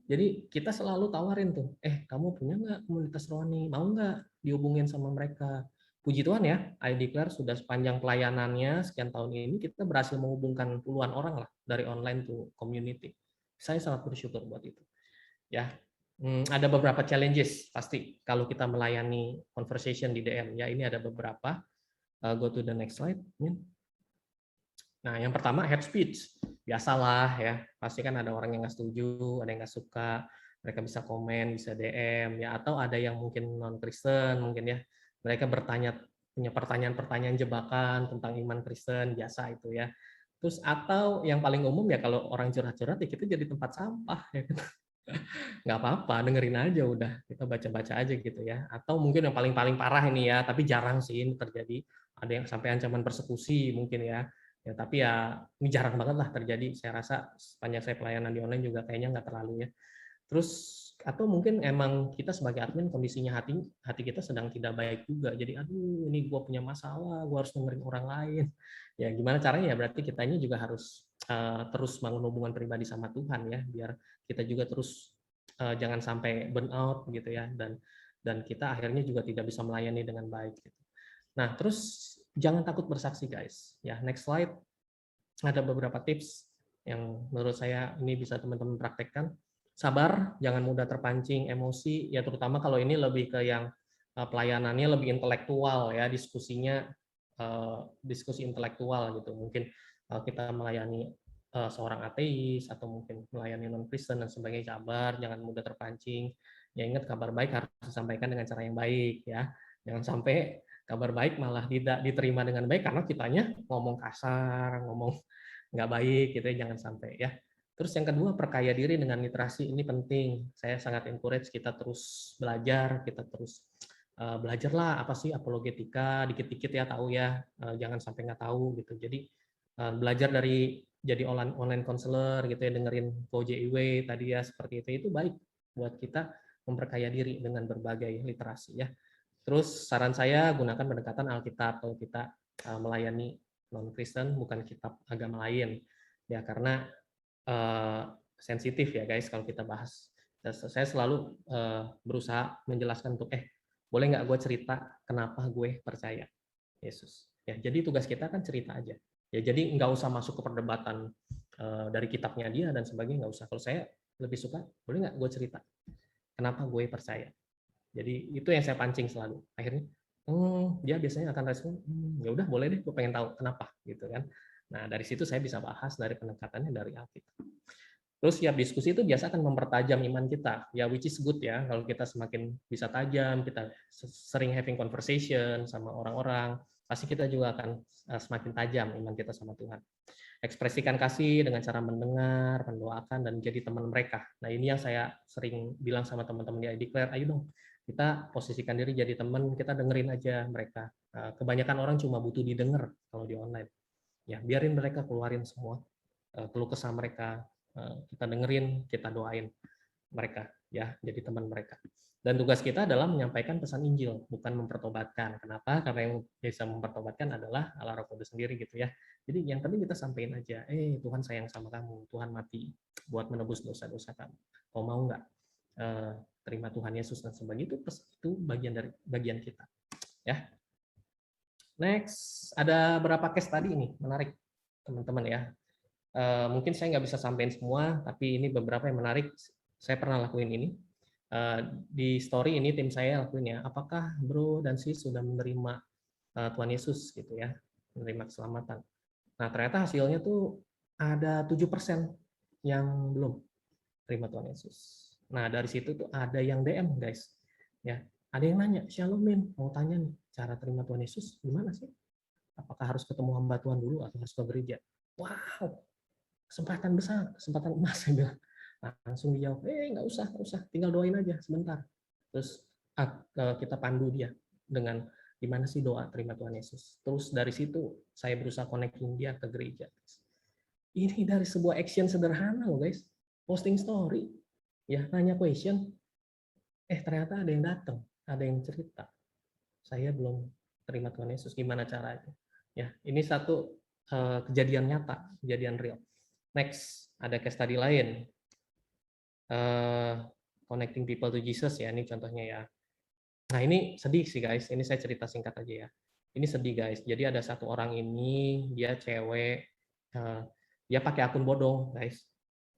Jadi kita selalu tawarin tuh, kamu punya nggak komunitas rohani? Mau nggak dihubungin sama mereka? Puji Tuhan ya, I Declare sudah sepanjang pelayanannya sekian tahun ini kita berhasil menghubungkan puluhan orang lah dari online to community. Saya sangat bersyukur buat itu. Ya, ada beberapa challenges pasti kalau kita melayani conversation di DM. Ya, ini ada beberapa. Go to the next slide. Nah, yang pertama hate speech. Biasalah ya, pasti kan ada orang yang nggak setuju, ada yang nggak suka, mereka bisa komen, bisa DM, ya, atau ada yang mungkin non-Kristen, mungkin ya, mereka punya pertanyaan-pertanyaan jebakan tentang iman Kristen, biasa itu ya. Terus atau yang paling umum ya kalau orang curhat-curhat ya kita jadi tempat sampah ya gitu. Nggak apa-apa, dengerin aja udah, kita baca-baca aja gitu ya. Atau mungkin yang paling parah ini ya, tapi jarang sih ini terjadi, ada yang sampai ancaman persekusi mungkin ya. Ya, tapi ya ini jarang banget lah terjadi. Saya rasa sepanjang saya pelayanan di online juga kayaknya nggak terlalu ya. Terus atau mungkin emang kita sebagai admin kondisinya hati kita sedang tidak baik juga. Jadi aduh ini gue punya masalah, gue harus dengerin orang lain. Ya gimana caranya ya berarti kita ini juga harus terus bangun hubungan pribadi sama Tuhan ya, biar kita juga terus jangan sampai burn out gitu ya, dan kita akhirnya juga tidak bisa melayani dengan baik gitu. Nah, terus jangan takut bersaksi guys. Ya, next slide. Ada beberapa tips yang menurut saya ini bisa teman-teman praktekkan. Sabar, jangan mudah terpancing emosi, ya terutama kalau ini lebih ke yang pelayanannya lebih intelektual ya, diskusinya diskusi intelektual gitu. Mungkin kita melayani seorang ateis atau mungkin melayani non-Kristen dan sebagainya, sabar, jangan mudah terpancing. Ya ingat kabar baik harus disampaikan dengan cara yang baik ya. Jangan sampai kabar baik malah tidak diterima dengan baik karena kitanya ngomong kasar, ngomong nggak baik gitu ya, jangan sampai ya. Terus yang kedua, perkaya diri dengan literasi, ini penting. Saya sangat encourage kita terus belajar, kita terus belajarlah apa sih apologetika, dikit-dikit ya tahu ya, jangan sampai nggak tahu gitu. Jadi belajar dari jadi online counselor gitu ya, dengerin Ko JIW tadi ya, seperti itu baik buat kita memperkaya diri dengan berbagai literasi ya. Terus saran saya gunakan pendekatan Alkitab kalau kita melayani non-Kristen, bukan kitab agama lain ya, karena sensitif ya guys kalau kita bahas. Saya selalu berusaha menjelaskan untuk boleh nggak gue cerita kenapa gue percaya Yesus ya. Jadi tugas kita kan cerita aja ya, jadi nggak usah masuk ke perdebatan dari kitabnya dia dan sebagainya, nggak usah. Kalau saya lebih suka, boleh nggak gue cerita kenapa gue percaya. Jadi itu yang saya pancing selalu. Akhirnya dia biasanya akan respon, ya udah boleh deh, gue pengen tahu kenapa gitu kan. Nah dari situ saya bisa bahas dari pendekatannya dari Alkitab. Terus ya diskusi itu biasa akan mempertajam iman kita, ya which is good ya. Kalau kita semakin bisa tajam, kita sering having conversation sama orang-orang, pasti kita juga akan semakin tajam iman kita sama Tuhan. Ekspresikan kasih dengan cara mendengar, mendoakan, dan jadi teman mereka. Nah ini yang saya sering bilang sama teman-teman di I Declare, ayo dong kita posisikan diri jadi teman, kita dengerin aja mereka. Kebanyakan orang cuma butuh didengar kalau di online. Ya biarin mereka keluarin semua keluh kesah mereka, kita dengerin, kita doain mereka ya, jadi teman mereka. Dan tugas kita adalah menyampaikan pesan Injil, bukan mempertobatkan. Kenapa? Karena yang bisa mempertobatkan adalah Allah Roh Kudus sendiri gitu ya. Jadi yang penting kita sampaikan aja, Tuhan sayang sama kamu, Tuhan mati buat menebus dosa-dosa kamu. Kau mau nggak terima Tuhan Yesus dan sebagainya, itu bagian kita. Ya. Next, ada berapa case tadi ini menarik teman-teman ya. Mungkin saya nggak bisa sampaikan semua, tapi ini beberapa yang menarik. Saya pernah lakuin ini. Di story ini tim saya lakuin ya. Apakah bro dan sis sudah menerima Tuhan Yesus gitu ya, menerima keselamatan. Nah ternyata hasilnya tuh ada 7% yang belum terima Tuhan Yesus. Nah dari situ tuh ada yang DM guys, ya ada yang nanya, Shalomin mau tanya nih, cara terima Tuhan Yesus gimana sih? Apakah harus ketemu hamba Tuhan dulu atau harus ke gereja? Wow, kesempatan besar, kesempatan emas saya bilang. Nah, langsung dijawab, nggak usah, tinggal doain aja sebentar. Terus kita pandu dia dengan gimana sih doa terima Tuhan Yesus. Terus dari situ saya berusaha connecting dia ke gereja. Ini dari sebuah action sederhana loh guys. posting story, ya nanya question, ternyata ada yang datang, ada yang cerita, saya belum terima Tuhan Yesus, gimana caranya? Ya, ini satu kejadian nyata, kejadian real. Next, ada case study lain, connecting people to Jesus ya, ini contohnya ya. Nah ini sedih sih guys, ini saya cerita singkat aja ya. Ini sedih guys, jadi ada satu orang ini, dia cewek, dia pakai akun bodong guys,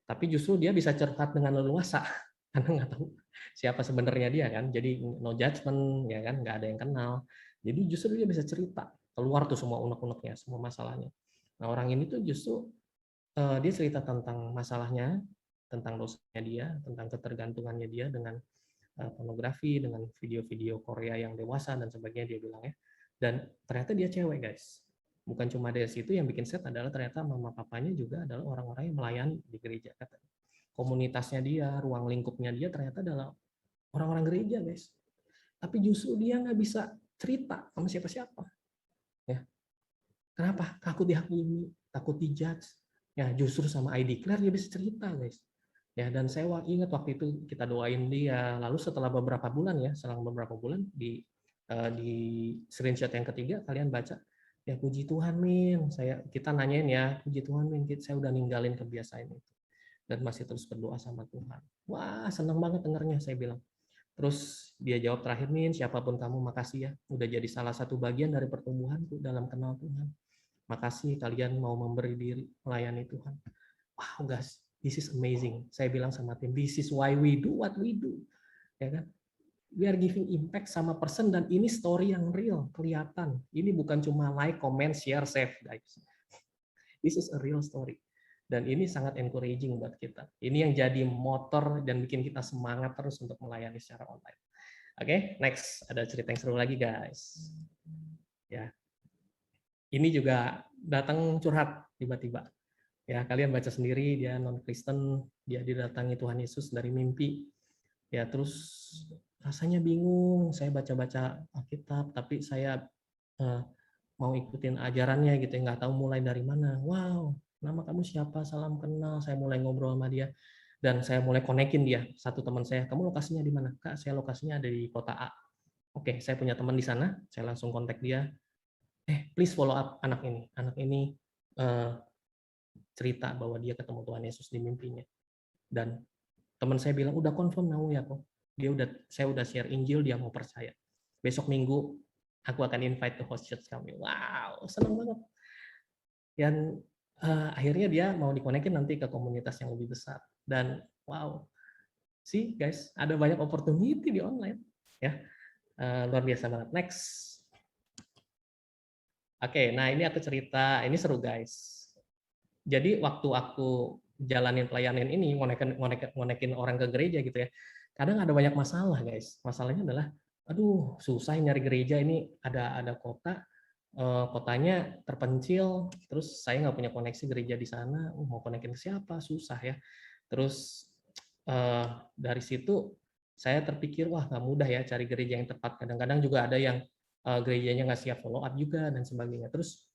tapi justru dia bisa curhat dengan leluasa, karena nggak tahu siapa sebenarnya dia kan, jadi no judgment ya kan, nggak ada yang kenal, jadi justru dia bisa cerita, keluar tuh semua unek-uneknya, semua masalahnya. Nah orang ini tuh justru dia cerita tentang masalahnya, tentang dosanya dia, tentang ketergantungannya dia dengan pornografi, dengan video-video Korea yang dewasa dan sebagainya dia bilang ya. Dan ternyata dia cewek guys. Bukan cuma dari situ, yang bikin set adalah ternyata mama papanya juga adalah orang-orang yang melayani di gereja. Komunitasnya dia, ruang lingkupnya dia ternyata adalah orang-orang gereja guys. Tapi justru dia nggak bisa cerita sama siapa-siapa. Ya. Kenapa? Takut dihakimi, takut dijudge. Ya justru sama I Declare dia bisa cerita guys. Ya, dan saya ingat waktu itu kita doain dia. Lalu setelah beberapa bulan ya, selang beberapa bulan di screenshot yang ketiga kalian baca, ya puji Tuhan Min, kita nanyain ya, puji Tuhan Min, saya udah ninggalin kebiasaan itu dan masih terus berdoa sama Tuhan. Wah, senang banget dengarnya, saya bilang. Terus dia jawab terakhir, Min, siapapun kamu makasih ya, udah jadi salah satu bagian dari pertumbuhanku dalam kenal Tuhan. Makasih kalian mau memberi diri melayani Tuhan. Wow guys, this is amazing. Saya bilang sama tim, this is why we do what we do. Ya kan? We are giving impact sama person, dan ini story yang real, kelihatan. Ini bukan cuma like, comment, share, save, guys. This is a real story. Dan ini sangat encouraging buat kita. Ini yang jadi motor dan bikin kita semangat terus untuk melayani secara online. Oke, next. Ada cerita yang seru lagi, guys. Ya. Ini juga datang curhat tiba-tiba. Ya, kalian baca sendiri, dia non-Kristen, dia didatangi Tuhan Yesus dari mimpi. Ya, terus rasanya bingung, saya baca-baca Alkitab, tapi saya mau ikutin ajarannya gitu, nggak tahu mulai dari mana. Wow, nama kamu siapa? Salam kenal. Saya mulai ngobrol sama dia, dan saya mulai konekin dia. Satu teman saya, kamu lokasinya di mana? Kak, saya lokasinya ada di kota A. Oke, saya punya teman di sana, saya langsung kontak dia. Please follow up anak ini. Anak ini cerita bahwa dia ketemu Tuhan Yesus di mimpinya. Dan teman saya bilang, udah confirm mau ya kok. Saya udah share Injil, dia mau percaya. Besok Minggu aku akan invite to host church kami. Wow, senang banget. Dan akhirnya dia mau dikonekin nanti ke komunitas yang lebih besar. Dan wow, see guys, ada banyak opportunity di online. Ya, luar biasa banget. Next. Oke, nah ini aku cerita, ini seru guys. Jadi waktu aku jalanin pelayanan ini, ngonekin orang ke gereja gitu ya, kadang ada banyak masalah guys. Masalahnya adalah, aduh susah nyari gereja, ini ada kota, kotanya terpencil, terus saya nggak punya koneksi gereja di sana, mau konekin ke siapa, susah ya. Terus dari situ saya terpikir, wah nggak mudah ya cari gereja yang tepat. Kadang-kadang juga ada yang gerejanya nggak siap follow up juga dan sebagainya. Terus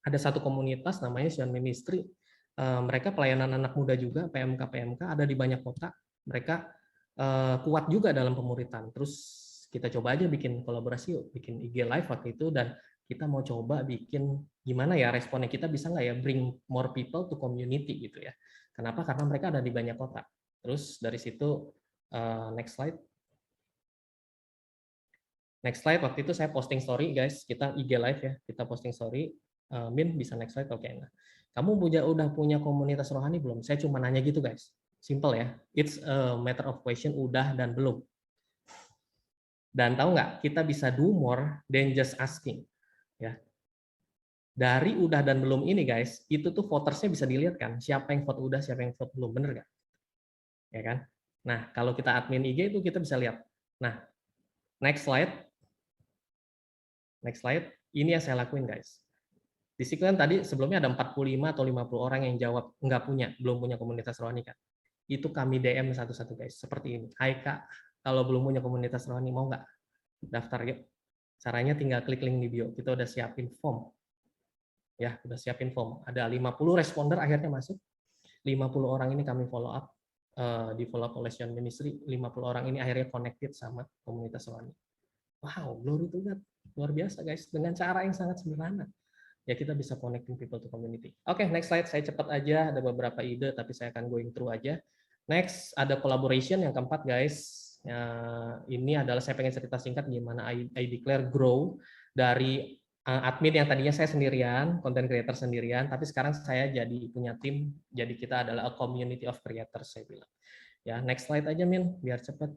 ada satu komunitas namanya Sion Ministry, mereka pelayanan anak muda juga, PMK ada di banyak kota. Mereka kuat juga dalam pemuritan. Terus kita coba aja bikin kolaborasi yuk, bikin IG live waktu itu, dan kita mau coba bikin gimana ya responnya, kita bisa nggak ya bring more people to community gitu ya. Kenapa? Karena mereka ada di banyak kota. Terus dari situ next slide. Next slide, waktu itu saya posting story guys, kita IG live ya, kita posting story. Min bisa next slide, oke. Nah, kamu udah punya komunitas rohani belum? Saya cuma nanya gitu guys, simple ya. It's a matter of question, udah dan belum. Dan tahu nggak, kita bisa do more than just asking. Ya. Dari udah dan belum ini guys, itu tuh votersnya bisa dilihat kan, siapa yang vote udah, siapa yang vote belum, bener nggak? Ya kan? Nah, kalau kita admin IG itu kita bisa lihat. Nah, next slide. Next slide. Ini yang saya lakuin guys. Di sini kan tadi sebelumnya ada 45 atau 50 orang yang jawab belum punya komunitas rohani kan. Itu kami DM satu-satu guys, seperti ini. Hai Kak, kalau belum punya komunitas rohani mau nggak daftar yuk. Caranya tinggal klik link di bio. Kita udah siapin form. Ya, udah siapin form. Ada 50 responder akhirnya masuk. 50 orang ini kami follow up, di follow up oleh Sion Ministry, 50 orang ini akhirnya connected sama komunitas rohani. Wow, glory to God. Luar biasa guys, dengan cara yang sangat sederhana. Ya kita bisa connecting people to community. Oke, next slide. Saya cepat aja, ada beberapa ide, tapi saya akan going through aja. Next, ada collaboration yang keempat guys. Ini adalah saya pengen cerita singkat gimana I Declare grow dari admin yang tadinya saya sendirian, content creator sendirian, tapi sekarang saya jadi punya tim, jadi kita adalah a community of creators, saya bilang. Ya, next slide aja Min, biar cepat.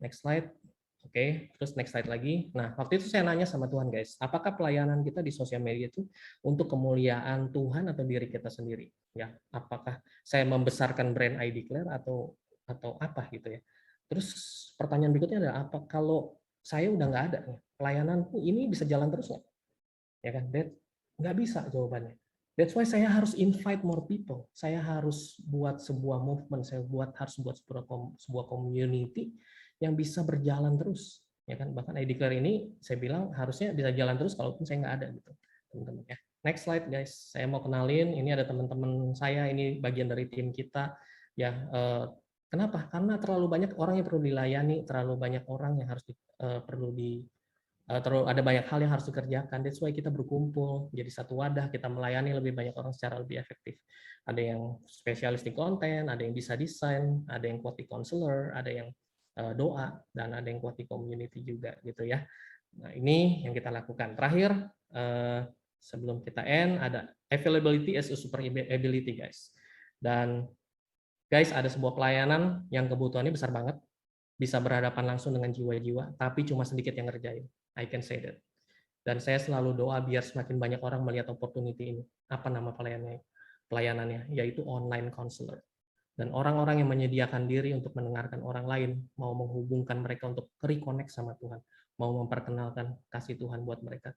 Next slide. Oke, terus next slide lagi. Nah, waktu itu saya nanya sama Tuhan guys, apakah pelayanan kita di sosial media itu untuk kemuliaan Tuhan atau diri kita sendiri? Ya, apakah saya membesarkan brand I Declare atau apa gitu ya? Terus pertanyaan berikutnya adalah apa kalau saya udah nggak ada nih, pelayananku ini bisa jalan terus nggak? Ya kan, nggak bisa jawabannya. That's why saya harus invite more people. Saya harus buat sebuah movement, harus buat sebuah community yang bisa berjalan terus, ya kan? Bahkan I Declare ini saya bilang harusnya bisa jalan terus kalaupun saya nggak ada gitu, teman-teman ya. Next slide guys, saya mau kenalin, ini ada teman-teman saya, ini bagian dari tim kita ya. Kenapa? Karena terlalu banyak orang yang perlu dilayani, terlalu banyak orang yang harus ada banyak hal yang harus dikerjakan. That's why kita berkumpul jadi satu wadah, kita melayani lebih banyak orang secara lebih efektif. Ada yang spesialis di konten, ada yang bisa desain, ada yang kuat di counselor, ada yang doa, dan ada yang kuat di community juga gitu ya. Nah, ini yang kita lakukan. Terakhir, sebelum kita end, ada availability as a super ability guys. Dan guys, ada sebuah pelayanan yang kebutuhannya besar banget, bisa berhadapan langsung dengan jiwa-jiwa, tapi cuma sedikit yang ngerjain. I can say that. Dan saya selalu doa biar semakin banyak orang melihat opportunity ini. Apa nama pelayanannya? Yaitu online counselor. Dan orang-orang yang menyediakan diri untuk mendengarkan orang lain, mau menghubungkan mereka untuk reconnect sama Tuhan, mau memperkenalkan kasih Tuhan buat mereka,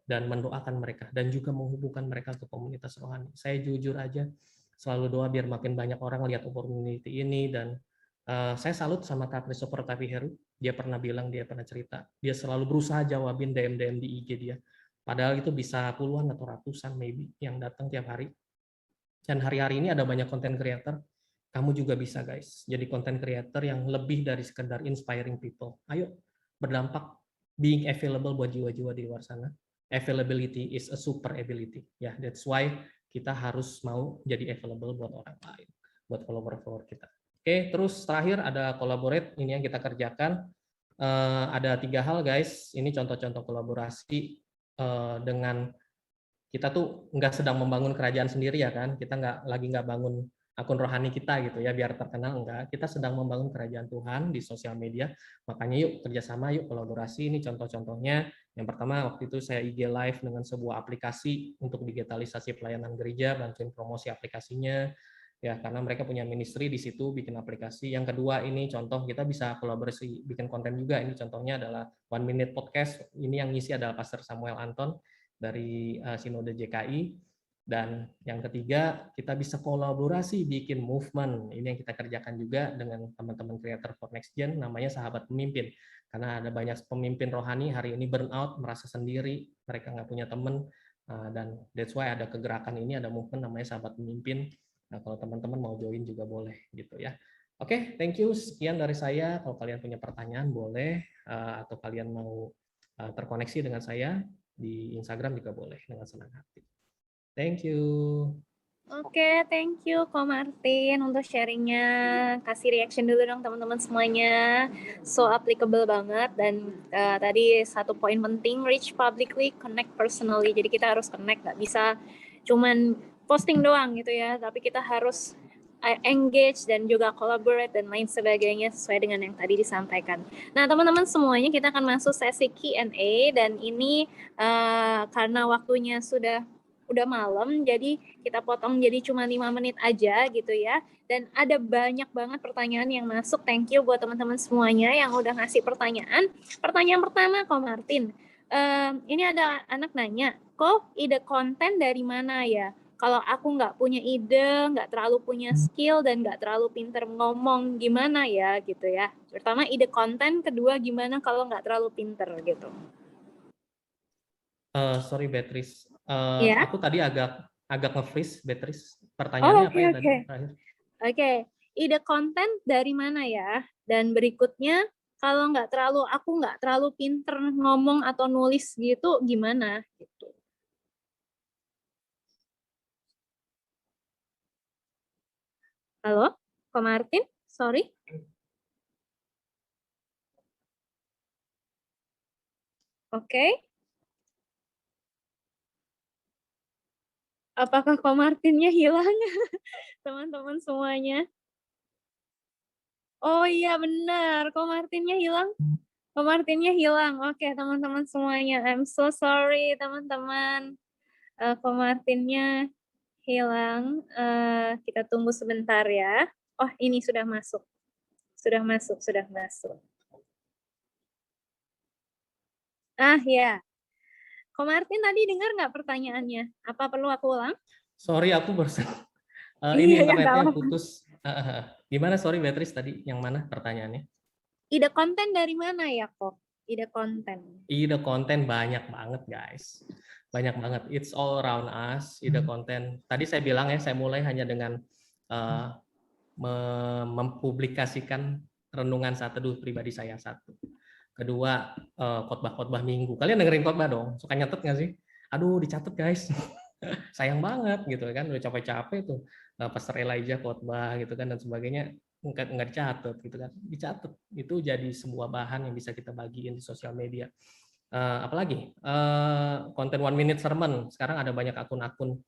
dan mendoakan mereka, dan juga menghubungkan mereka ke komunitas rohani. Saya jujur aja, selalu doa biar makin banyak orang lihat opportunity ini, dan saya salut sama Kak Christopher Tapiheru, dia pernah bilang, dia pernah cerita, dia selalu berusaha jawabin DM-DM di IG dia, padahal itu bisa puluhan atau ratusan maybe yang datang tiap hari. Dan hari-hari ini ada banyak content creator, kamu juga bisa guys, jadi content creator yang lebih dari sekedar inspiring people. Ayo, berdampak, being available buat jiwa-jiwa di luar sana. Availability is a super ability. Ya, that's why kita harus mau jadi available buat orang lain, buat follower-follower kita. Oke, terus terakhir ada collaborate, ini yang kita kerjakan. Ada 3 hal guys, ini contoh-contoh kolaborasi dengan kita tuh nggak sedang membangun kerajaan sendiri ya kan, kita nggak bangun akun rohani kita gitu ya biar terkenal, enggak, kita sedang membangun kerajaan Tuhan di sosial media. Makanya yuk kerjasama, yuk kolaborasi. Ini contoh-contohnya. Yang pertama waktu itu saya IG live dengan sebuah aplikasi untuk digitalisasi pelayanan gereja, bantuin promosi aplikasinya ya, karena mereka punya ministry di situ bikin aplikasi. Yang kedua ini contoh kita bisa kolaborasi bikin konten juga. Ini contohnya adalah 1 Minute Podcast. Ini yang ngisi adalah Pastor Samuel Anton dari Sinode JKI. Dan yang ketiga, kita bisa kolaborasi bikin movement. Ini yang kita kerjakan juga dengan teman-teman creator for next gen, namanya Sahabat Pemimpin. Karena ada banyak pemimpin rohani hari ini burnout, merasa sendiri, mereka nggak punya teman, dan that's why ada kegerakan ini, ada movement namanya Sahabat Pemimpin. Nah, kalau teman-teman mau join juga boleh gitu ya. Oke, thank you. Sekian dari saya. Kalau kalian punya pertanyaan boleh, atau kalian mau terkoneksi dengan saya di Instagram juga boleh, dengan senang hati. Thank you. Oke, thank you Ko Martin untuk sharingnya. Kasih reaction dulu dong teman-teman semuanya. So applicable banget. Dan tadi satu poin penting, reach publicly, connect personally. Jadi kita harus connect, nggak bisa cuman posting doang gitu ya. Tapi kita harus engage dan juga collaborate dan lain sebagainya sesuai dengan yang tadi disampaikan. Nah teman-teman semuanya, kita akan masuk sesi Q&A. Dan ini karena waktunya udah malam, jadi kita potong jadi cuma 5 menit aja gitu ya. Dan ada banyak banget pertanyaan yang masuk. Thank you buat teman-teman semuanya yang udah ngasih pertanyaan. Pertanyaan pertama, Ko Martin. Ini ada anak nanya, kok ide konten dari mana ya? Kalau aku nggak punya ide, nggak terlalu punya skill, dan nggak terlalu pinter ngomong, gimana ya gitu ya. Pertama ide konten, kedua gimana kalau nggak terlalu pinter gitu. Sorry Beatrice, Ya. aku tadi agak nge-freeze Beatrice. Pertanyaannya apa Oke, ya oke. tadi terakhir? Oke, ide konten dari mana ya? Dan berikutnya, kalau aku nggak terlalu pinter ngomong atau nulis gitu, gimana? Gitu. Halo, Ko Martin? Sorry. Oke. Apakah Ko Martinnya hilang? Teman-teman semuanya. Oh iya benar, Ko Martinnya hilang. Ko Martinnya hilang. Oke, teman-teman semuanya. I'm so sorry, teman-teman. Ko Martinnya hilang. Kita tunggu sebentar ya. Oh, ini sudah masuk. Sudah masuk. Ah, ya. Ko Martin tadi dengar nggak pertanyaannya? Apa perlu aku ulang? Sorry, aku barusan Iya, ini ya, nggak internetnya apa-apa. putus. Gimana, sorry Beatrice tadi, yang mana pertanyaannya? Ide konten dari mana ya, kok? Ide konten. Ide konten banyak banget, guys. Banyak banget. It's all around us, ide konten. Tadi saya bilang ya, saya mulai hanya dengan mempublikasikan renungan saat teduh pribadi saya satu. Kedua, khotbah-khotbah minggu. Kalian dengerin khotbah dong? Suka nyatet nggak sih? Aduh, dicatat guys. Sayang banget gitu kan, udah capek-capek tuh Pastor Elijah khotbah gitu kan dan sebagainya, nggak dicatat gitu kan. Dicatat itu jadi sebuah bahan yang bisa kita bagiin di sosial media. Apalagi konten 1 minute sermon, sekarang ada banyak akun-akun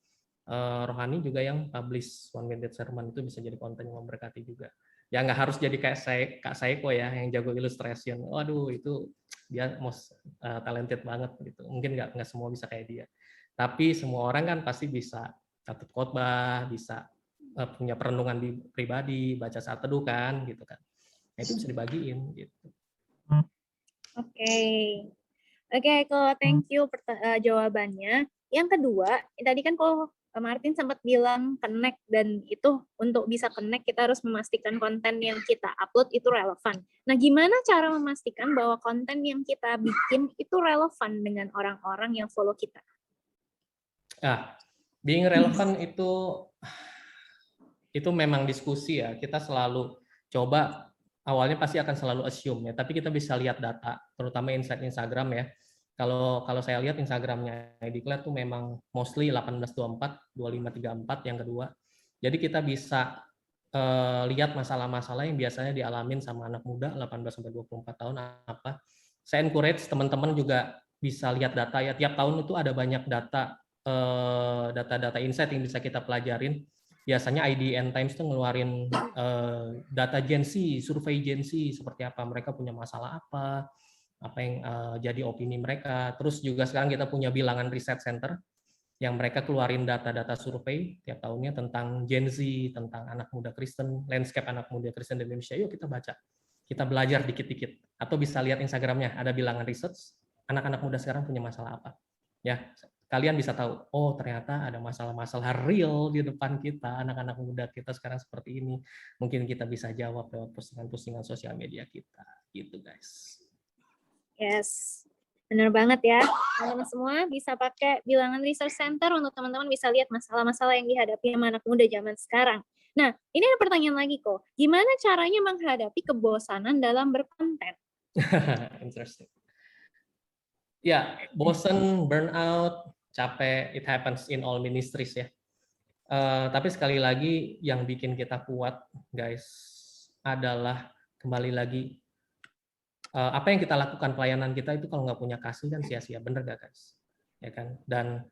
rohani juga yang publish 1 minute sermon, itu bisa jadi konten yang memberkati juga. Ya nggak harus jadi kayak Kak Saiko ya yang jago illustration. Waduh, itu dia most talented banget gitu. Mungkin nggak semua bisa kayak dia. Tapi semua orang kan pasti bisa catat khotbah, bisa punya perenungan pribadi, baca saat teduh kan, gitu kan. Nah, itu bisa dibagiin gitu. Oke, kok thank you jawabannya. Yang kedua, tadi kan kok Martin sempat bilang connect, dan itu untuk bisa connect kita harus memastikan konten yang kita upload itu relevan. Nah, gimana cara memastikan bahwa konten yang kita bikin itu relevan dengan orang-orang yang follow kita? Being relevant itu memang diskusi ya. Kita selalu coba, awalnya pasti akan selalu assume ya, tapi kita bisa lihat data, terutama insight Instagram ya. Kalau saya lihat Instagramnya Declare tuh memang mostly 1824, 2534 yang kedua. Jadi kita bisa lihat masalah-masalah yang biasanya dialamin sama anak muda 18 sampai 24 tahun apa. Saya encourage teman-teman juga bisa lihat data ya. Tiap tahun itu ada banyak data insight yang bisa kita pelajarin. Biasanya IDN Times tuh ngeluarin data Gen Z, survei Gen Z seperti apa, mereka punya masalah apa yang jadi opini mereka. Terus juga sekarang kita punya Bilangan Riset Center yang mereka keluarin data-data survei tiap tahunnya tentang Gen Z, tentang anak muda Kristen, landscape anak muda Kristen di Indonesia. Yuk kita baca, kita belajar dikit-dikit. Atau bisa lihat Instagramnya, ada Bilangan Research, anak-anak muda sekarang punya masalah apa. Ya, kalian bisa tahu, oh ternyata ada masalah-masalah real di depan kita, anak-anak muda kita sekarang seperti ini. Mungkin kita bisa jawab lewat postingan-postingan sosial media kita, gitu guys. Yes, benar banget ya. Teman-teman semua bisa pakai Bilangan Research Center untuk teman-teman bisa lihat masalah-masalah yang dihadapi sama anak muda zaman sekarang. Nah, ini ada pertanyaan lagi kok. Gimana caranya menghadapi kebosanan dalam berkonten? Interesting. Ya, bosan, burnout, capek, it happens in all ministries ya. Tapi sekali lagi yang bikin kita kuat, guys, adalah kembali lagi apa yang kita lakukan, pelayanan kita itu kalau nggak punya kasih kan sia-sia, bener gak guys? Ya kan? Dan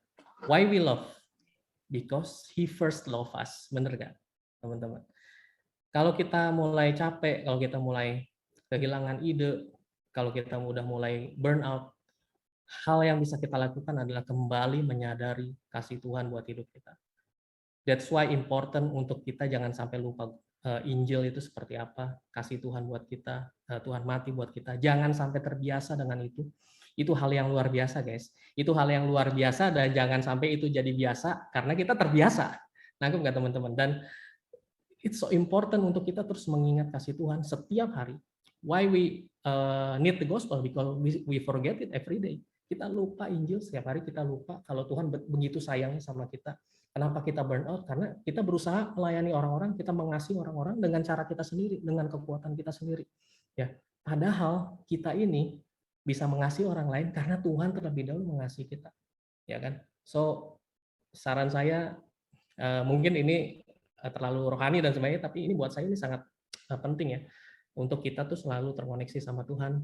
why we love? Because He first love us, bener gak teman-teman? Kalau kita mulai capek, kalau kita mulai kehilangan ide, kalau kita udah mulai burnout, hal yang bisa kita lakukan adalah kembali menyadari kasih Tuhan buat hidup kita. That's why important untuk kita jangan sampai lupa Injil itu seperti apa, kasih Tuhan buat kita, Tuhan mati buat kita. Jangan sampai terbiasa dengan itu. Itu hal yang luar biasa, guys. Itu hal yang luar biasa dan jangan sampai itu jadi biasa karena kita terbiasa. Nangkep nggak teman-teman? Dan it's so important untuk kita terus mengingat kasih Tuhan setiap hari. Why we need the gospel because we forget it every day. Kita lupa Injil setiap hari, kita lupa kalau Tuhan begitu sayangnya sama kita. Kenapa kita burn out? Karena kita berusaha melayani orang-orang, kita mengasihi orang-orang dengan cara kita sendiri, dengan kekuatan kita sendiri. Ya, padahal kita ini bisa mengasihi orang lain karena Tuhan terlebih dahulu mengasihi kita. Ya kan? So, saran saya mungkin ini terlalu rohani dan sebagainya, tapi ini buat saya ini sangat penting ya. Untuk kita tuh selalu terkoneksi sama Tuhan.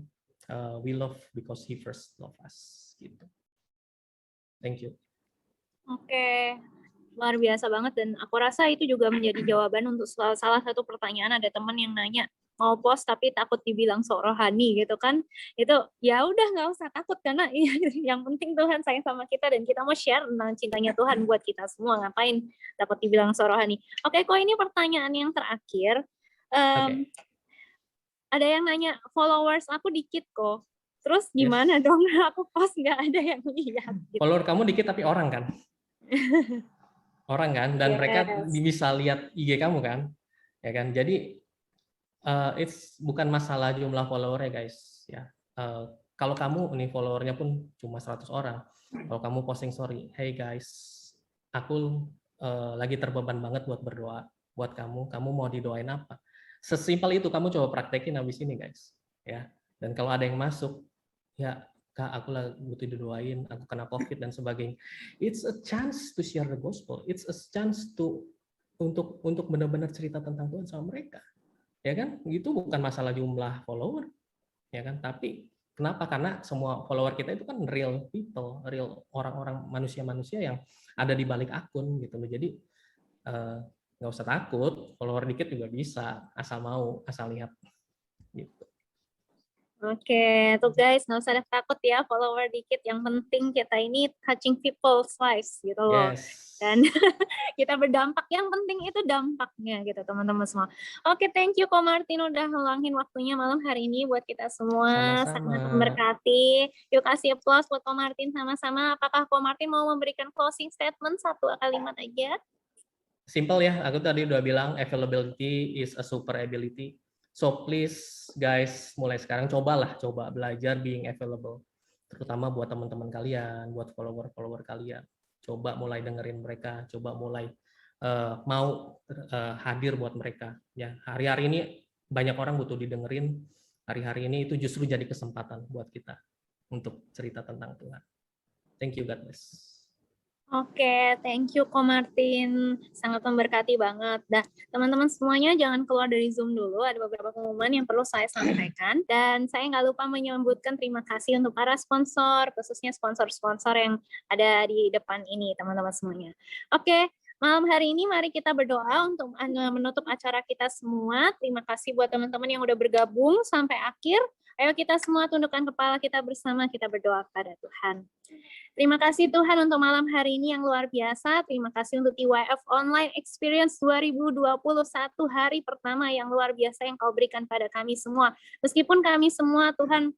We love because He first love us. Gitu. Thank you. Oke, luar biasa banget, dan aku rasa itu juga menjadi jawaban untuk salah satu pertanyaan. Ada teman yang nanya, mau post tapi takut dibilang sok rohani gitu kan. Itu ya udah, nggak usah takut, karena yang penting Tuhan sayang sama kita dan kita mau share tentang cintanya Tuhan buat kita semua. Ngapain takut dibilang sok rohani. Oke, kok ini pertanyaan yang terakhir. Ada yang nanya, followers aku dikit kok. Terus gimana dong? Aku post nggak ada yang lihat. Gitu. Follower kamu dikit tapi orang kan? Orang kan? Dan mereka bisa lihat IG kamu kan? Ya kan? Jadi it's bukan masalah jumlah follower ya guys. Ya. Kalau kamu nih followernya pun cuma 100 orang. Kalau kamu posting story, hey guys, aku lagi terbeban banget buat berdoa buat kamu. Kamu mau didoain apa? Sesimpel itu, kamu coba praktekin habis ini guys. Ya. Dan kalau ada yang masuk, ya Kak, aku butuh didoain, aku kena COVID dan sebagainya. It's a chance to share the gospel. It's a chance untuk benar-benar cerita tentang Tuhan sama mereka. Ya kan? Itu bukan masalah jumlah follower. Ya kan? Tapi kenapa? Karena semua follower kita itu kan real people, real orang-orang, manusia-manusia yang ada di balik akun gitu loh. Jadi nggak usah takut, follower dikit juga bisa, asal mau, asal lihat gitu. Oke, tuh guys, nggak usah takut ya follower dikit. Yang penting kita ini touching people's lives gitu loh. Yes. Dan kita berdampak. Yang penting itu dampaknya gitu teman-teman semua. Oke, thank you Ko Martin udah meluangin waktunya malam hari ini buat kita semua. Sama-sama. Sangat memberkati. Yuk kasih applause buat Ko Martin sama-sama. Apakah Ko Martin mau memberikan closing statement 1 kalimat aja? Simple ya, aku tadi udah bilang availability is a super ability. So please guys, mulai sekarang coba belajar being available. Terutama buat teman-teman kalian, buat follower-follower kalian. Coba mulai dengerin mereka, coba mulai mau hadir buat mereka. Ya, hari-hari ini banyak orang butuh didengerin. Hari-hari ini itu justru jadi kesempatan buat kita untuk cerita tentang Tuhan. Thank you, God bless. Oke, thank you Ko Martin. Sangat memberkati banget. Dah, teman-teman semuanya jangan keluar dari Zoom dulu. Ada beberapa pengumuman yang perlu saya sampaikan. Dan saya nggak lupa menyebutkan terima kasih untuk para sponsor, khususnya sponsor-sponsor yang ada di depan ini, teman-teman semuanya. Oke, malam hari ini mari kita berdoa untuk menutup acara kita semua. Terima kasih buat teman-teman yang udah bergabung sampai akhir. Ayo kita semua tundukkan kepala kita bersama, kita berdoa kepada Tuhan. Terima kasih Tuhan untuk malam hari ini yang luar biasa. Terima kasih untuk TYF Online Experience 2021, hari pertama yang luar biasa yang Kau berikan pada kami semua. Meskipun kami semua Tuhan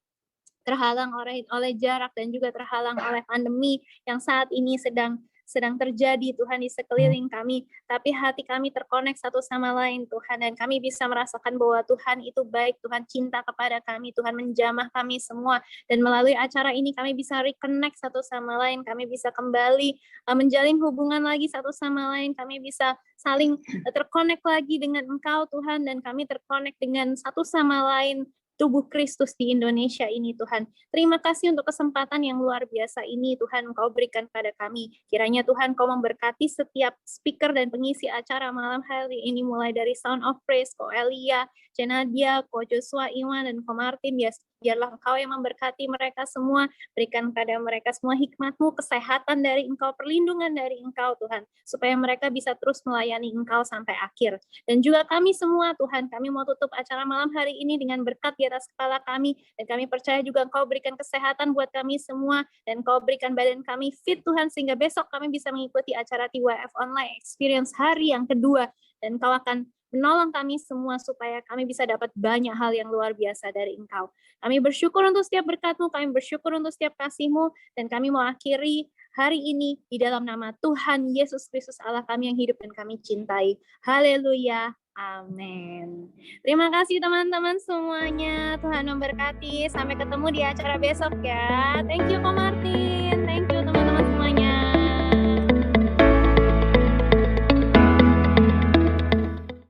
terhalang oleh jarak dan juga terhalang oleh pandemi yang saat ini sedang terjadi Tuhan di sekeliling kami, tapi hati kami terkonek satu sama lain Tuhan, dan kami bisa merasakan bahwa Tuhan itu baik, Tuhan cinta kepada kami, Tuhan menjamah kami semua, dan melalui acara ini kami bisa reconnect satu sama lain, kami bisa kembali menjalin hubungan lagi satu sama lain, kami bisa saling terkonek lagi dengan Engkau Tuhan, dan kami terkonek dengan satu sama lain tubuh Kristus di Indonesia ini Tuhan. Terima kasih untuk kesempatan yang luar biasa ini Tuhan Kau berikan pada kami. Kiranya Tuhan Kau memberkati setiap speaker dan pengisi acara malam hari ini, mulai dari Sound of Praise, Ko Elia, Jenadia, Ko Joshua, Iwan, dan Ko Martin. Biarlah Engkau yang memberkati mereka semua, berikan pada mereka semua hikmat-Mu, kesehatan dari Engkau, perlindungan dari Engkau Tuhan, supaya mereka bisa terus melayani Engkau sampai akhir. Dan juga kami semua Tuhan, kami mau tutup acara malam hari ini dengan berkat di atas kepala kami, dan kami percaya juga Engkau berikan kesehatan buat kami semua, dan Engkau berikan badan kami fit Tuhan, sehingga besok kami bisa mengikuti acara TYF Online Experience hari yang kedua, dan Engkau akan menolong kami semua supaya kami bisa dapat banyak hal yang luar biasa dari Engkau. Kami bersyukur untuk setiap berkat-Mu, kami bersyukur untuk setiap kasih-Mu, dan kami mau akhiri hari ini di dalam nama Tuhan Yesus Kristus Allah kami yang hidup dan kami cintai. Haleluya. Amin. Terima kasih teman-teman semuanya. Tuhan memberkati. Sampai ketemu di acara besok ya. Thank you Ko Martin. Thank